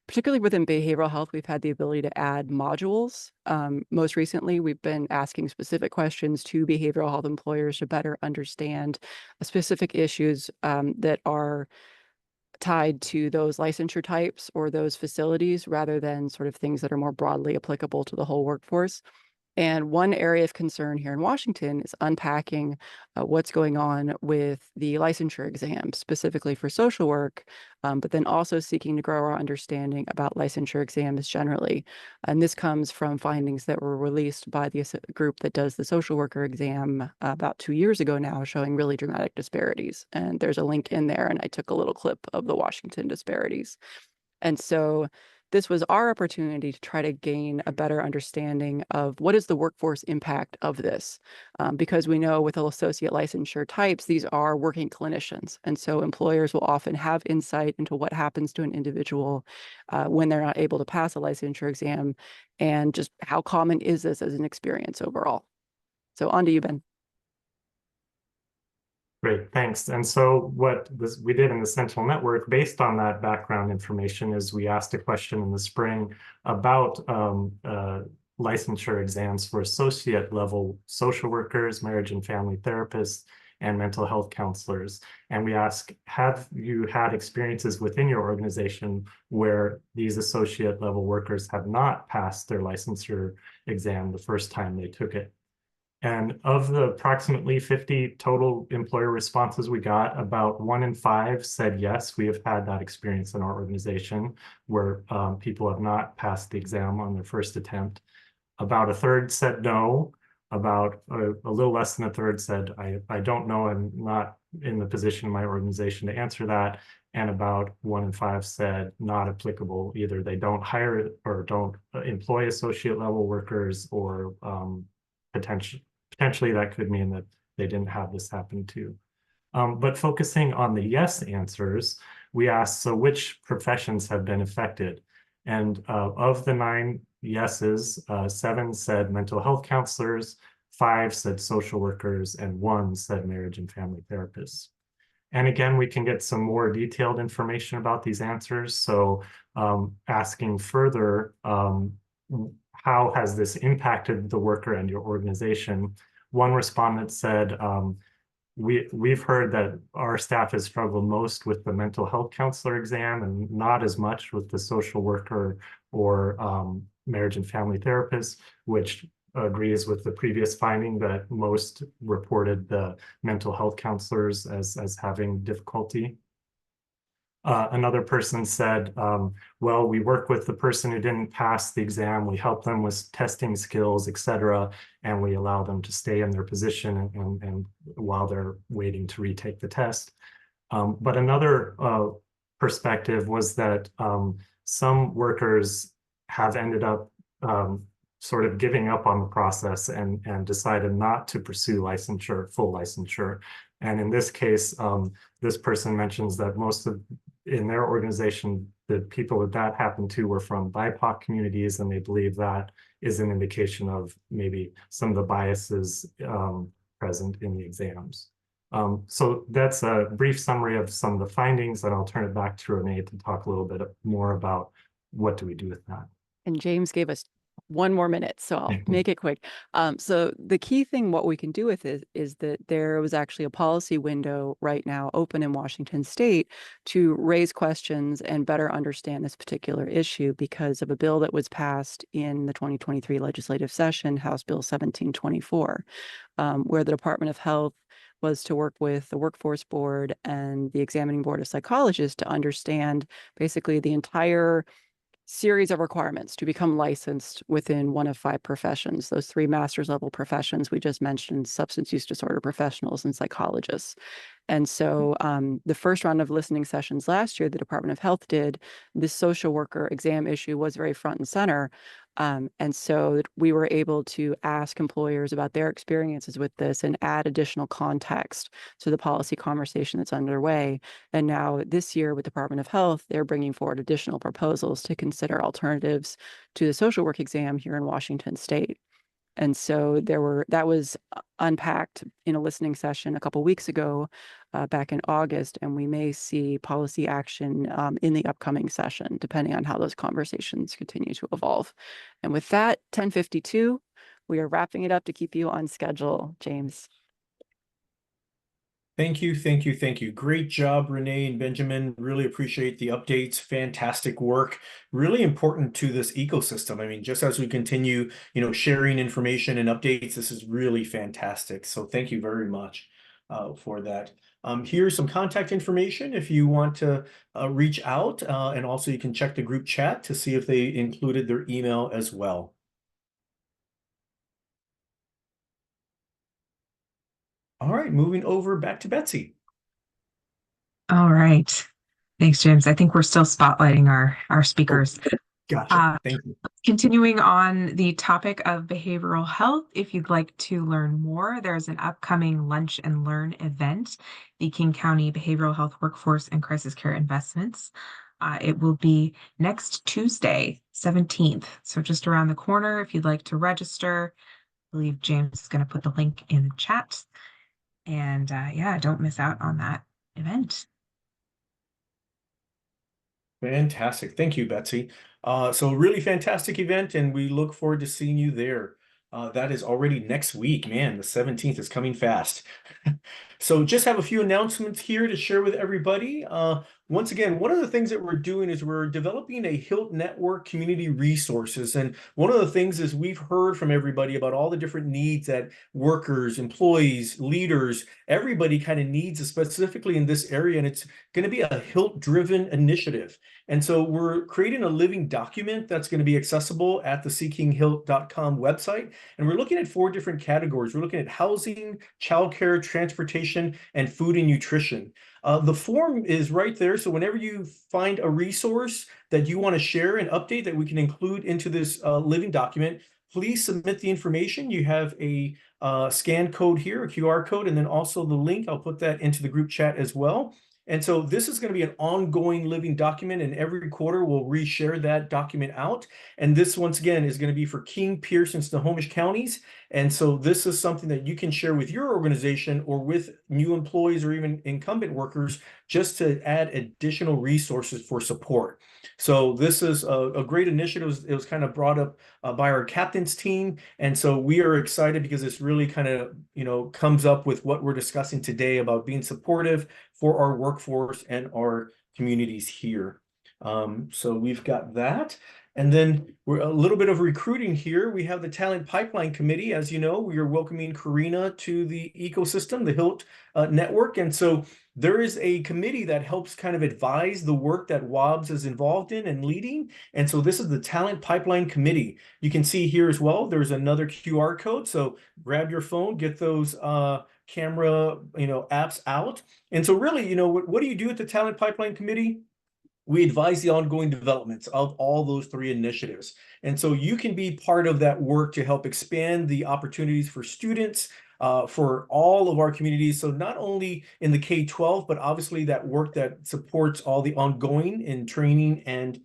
Particularly within behavioral health, we've had the ability to add modules. Most recently, we've been asking specific questions to behavioral health employers to better understand specific issues that are tied to those licensure types or those facilities, rather than sort of things that are more broadly applicable to the whole workforce. And one area of concern here in Washington is unpacking what's going on with the licensure exams, specifically for social work, but then also seeking to grow our understanding about licensure exams generally. And this comes from findings that were released by the group that does the social worker exam about 2 years ago now, showing really dramatic disparities. And there's a link in there, and I took a little clip of the Washington disparities. And so this was our opportunity to try to gain a better understanding of what is the workforce impact of this, because we know with associate licensure types, these are working clinicians. And so employers will often have insight into what happens to an individual when they're not able to pass a licensure exam, and just how common is this as an experience overall. So on to you, Ben. Great, thanks. And so what we did in the Sentinel Network, based on that background information, is we asked a question in the spring about licensure exams for associate level social workers, marriage and family therapists, and mental health counselors. And we ask, have you had experiences within your organization where these associate level workers have not passed their licensure exam the first time they took it? And of the approximately 50 total employer responses we got, about 1 in 5 said, yes, we have had that experience in our organization where people have not passed the exam on their first attempt. About a third said no. About a little less than a third said, I don't know, I'm not in the position in my organization to answer that. And about 1 in 5 said not applicable. Either they don't hire or don't employ associate level workers, or potentially that could mean that they didn't have this happen too. But focusing on the yes answers, we asked, so which professions have been affected? And of the 9 yeses, 7 said mental health counselors, 5 said social workers, and 1 said marriage and family therapists. And again, we can get some more detailed information about these answers. So asking further, how has this impacted the worker and your organization? One respondent said, we've heard that our staff has struggled most with the mental health counselor exam and not as much with the social worker or marriage and family therapist, which agrees with the previous finding that most reported the mental health counselors as having difficulty. Another person said, well, we work with the person who didn't pass the exam, we help them with testing skills, etc., and we allow them to stay in their position and while they're waiting to retake the test. But another perspective was that some workers have ended up sort of giving up on the process and decided not to pursue licensure, full licensure. And in this case, this person mentions that in their organization, the people that happened to were from BIPOC communities, and they believe that is an indication of maybe some of the biases present in the exams. So that's a brief summary of some of the findings, and I'll turn it back to Renee to talk a little bit more about what do we do with that. And James gave us 1 more minute, so I'll make it quick. So the key thing, what we can do with it is that there was actually a policy window right now open in Washington State to raise questions and better understand this particular issue because of a bill that was passed in the 2023 legislative session, House Bill 1724, where the Department of Health was to work with the Workforce Board and the Examining Board of Psychologists to understand basically the entire series of requirements to become licensed within one of 5 professions. Those 3 master's level professions we just mentioned: substance use disorder professionals and psychologists. And so the first round of listening sessions last year, the Department of Health did, this social worker exam issue was very front and center. And so we were able to ask employers about their experiences with this and add additional context to the policy conversation that's underway. And now this year with Department of Health, they're bringing forward additional proposals to consider alternatives to the social work exam here in Washington State. And so that was unpacked in a listening session a couple weeks ago, back in August, and we may see policy action in the upcoming session, depending on how those conversations continue to evolve. And with that, 10:52, we are wrapping it up to keep you on schedule, James. Thank you, thank you, thank you. Great job, Renee and Benjamin. Really appreciate the updates. Fantastic work. Really important to this ecosystem. I mean, just as we continue, sharing information and updates, this is really fantastic. So thank you very much for that. Here's some contact information if you want to reach out, and also you can check the group chat to see if they included their email as well. All right, moving over back to Betsy. All right. Thanks, James. I think we're still spotlighting our speakers. Gotcha. Thank you. Continuing on the topic of behavioral health, if you'd like to learn more, there's an upcoming Lunch and Learn event, the King County Behavioral Health Workforce and Crisis Care Investments. It will be next Tuesday, 17th. So just around the corner, if you'd like to register. I believe James is going to put the link in the chat. And yeah, don't miss out on that event. Fantastic. Thank you, Betsy. So really fantastic event, and we look forward to seeing you there. That is already next week, man. The 17th is coming fast. So just have a few announcements here to share with everybody. Once again, one of the things that we're doing is we're developing a HILT network community resources. And one of the things is we've heard from everybody about all the different needs that workers, employees, leaders, everybody kind of needs, specifically in this area. And it's going to be a HILT-driven initiative. And so we're creating a living document that's going to be accessible at the seekinghilt.com website. And we're looking at 4 different categories. We're looking at housing, childcare, transportation, and food and nutrition. The form is right there. So whenever you find a resource that you want to share and update that we can include into this living document, please submit the information. You have a scan code here, a QR code, and then also the link. I'll put that into the group chat as well. And so this is going to be an ongoing living document, and every quarter we'll reshare that document out. And this, once again, is going to be for King, Pierce, and Snohomish counties. And so this is something that you can share with your organization or with new employees or even incumbent workers, just to add additional resources for support. So this is a great initiative. It was kind of brought up by our captain's team. And so we are excited because this really kind of, comes up with what we're discussing today about being supportive for our workforce and our communities here. So we've got that. And then we're a little bit of recruiting here. We have the Talent Pipeline Committee. As you know, we are welcoming Karina to the ecosystem, the HILT network. And so there is a committee that helps kind of advise the work that WOBS is involved in and leading. And so this is the Talent Pipeline Committee. You can see here as well, there's another QR code. So grab your phone, get those camera, apps out. And so really, what do you do at the Talent Pipeline Committee? We advise the ongoing developments of all those 3 initiatives. And so you can be part of that work to help expand the opportunities for students, for all of our communities. So not only in the K-12, but obviously that work that supports all the ongoing in training and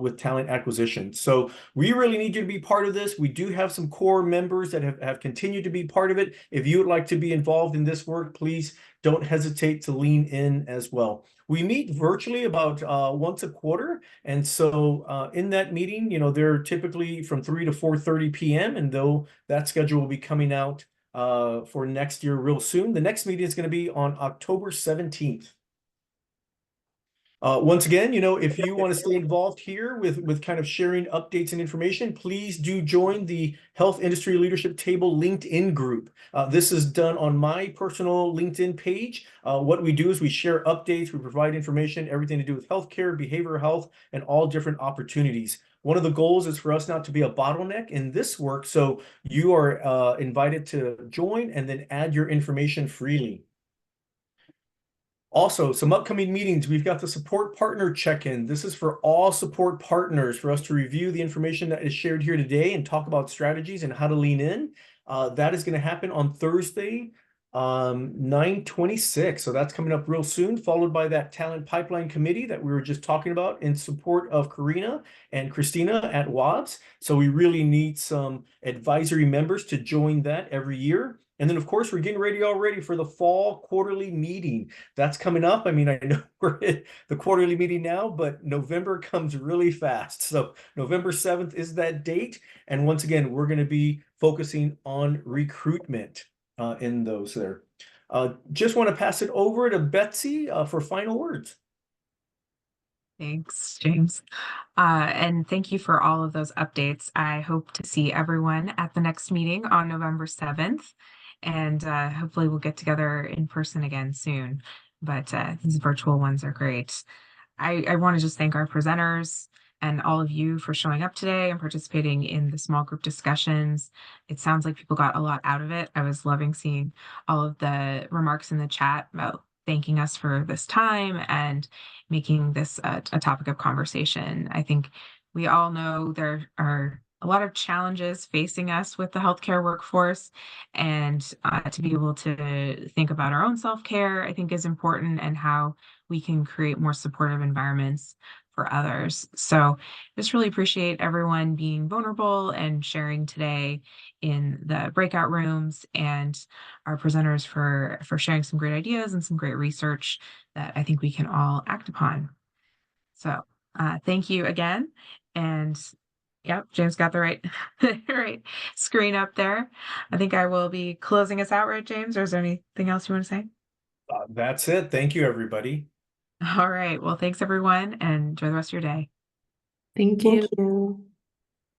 with talent acquisition. So we really need you to be part of this. We do have some core members that have continued to be part of it. If you would like to be involved in this work, please don't hesitate to lean in as well. We meet virtually about once a quarter. And so in that meeting, they're typically from 3 to 4:30 p.m. And though that schedule will be coming out for next year real soon, the next meeting is going to be on October 17th. Once again, if you want to stay involved here with kind of sharing updates and information, please do join the Health Industry Leadership Table LinkedIn group. This is done on my personal LinkedIn page. What we do is we share updates, we provide information, everything to do with healthcare, behavioral health, and all different opportunities. One of the goals is for us not to be a bottleneck in this work, so you are invited to join and then add your information freely. Also, some upcoming meetings. We've got the support partner check-in. This is for all support partners for us to review the information that is shared here today and talk about strategies and how to lean in. That is going to happen on Thursday, 9/26. So that's coming up real soon, followed by that Talent Pipeline Committee that we were just talking about in support of Karina and Christina at WOBS. So we really need some advisory members to join that every year. And then, of course, we're getting ready already for the fall quarterly meeting. That's coming up. I mean, I know we're at the quarterly meeting now, but November comes really fast. So November 7th is that date. And once again, we're going to be focusing on recruitment in those there. Just want to pass it over to Betsy for final words. Thanks, James. And thank you for all of those updates. I hope to see everyone at the next meeting on November 7th. And hopefully we'll get together in person again soon. But these virtual ones are great. I want to just thank our presenters and all of you for showing up today and participating in the small group discussions. It sounds like people got a lot out of it. I was loving seeing all of the remarks in the chat about thanking us for this time and making this a topic of conversation. I think we all know there are a lot of challenges facing us with the healthcare workforce, and to be able to think about our own self-care, I think is important, and how we can create more supportive environments for others. So just really appreciate everyone being vulnerable and sharing today in the breakout rooms, and our presenters for sharing some great ideas and some great research that I think we can all act upon. So thank you again. And yep, James got the right, right screen up there. I think I will be closing us out, right, James? Or is there anything else you want to say? That's it. Thank you, everybody. All right. Well, thanks everyone, and enjoy the rest of your day. Thank you.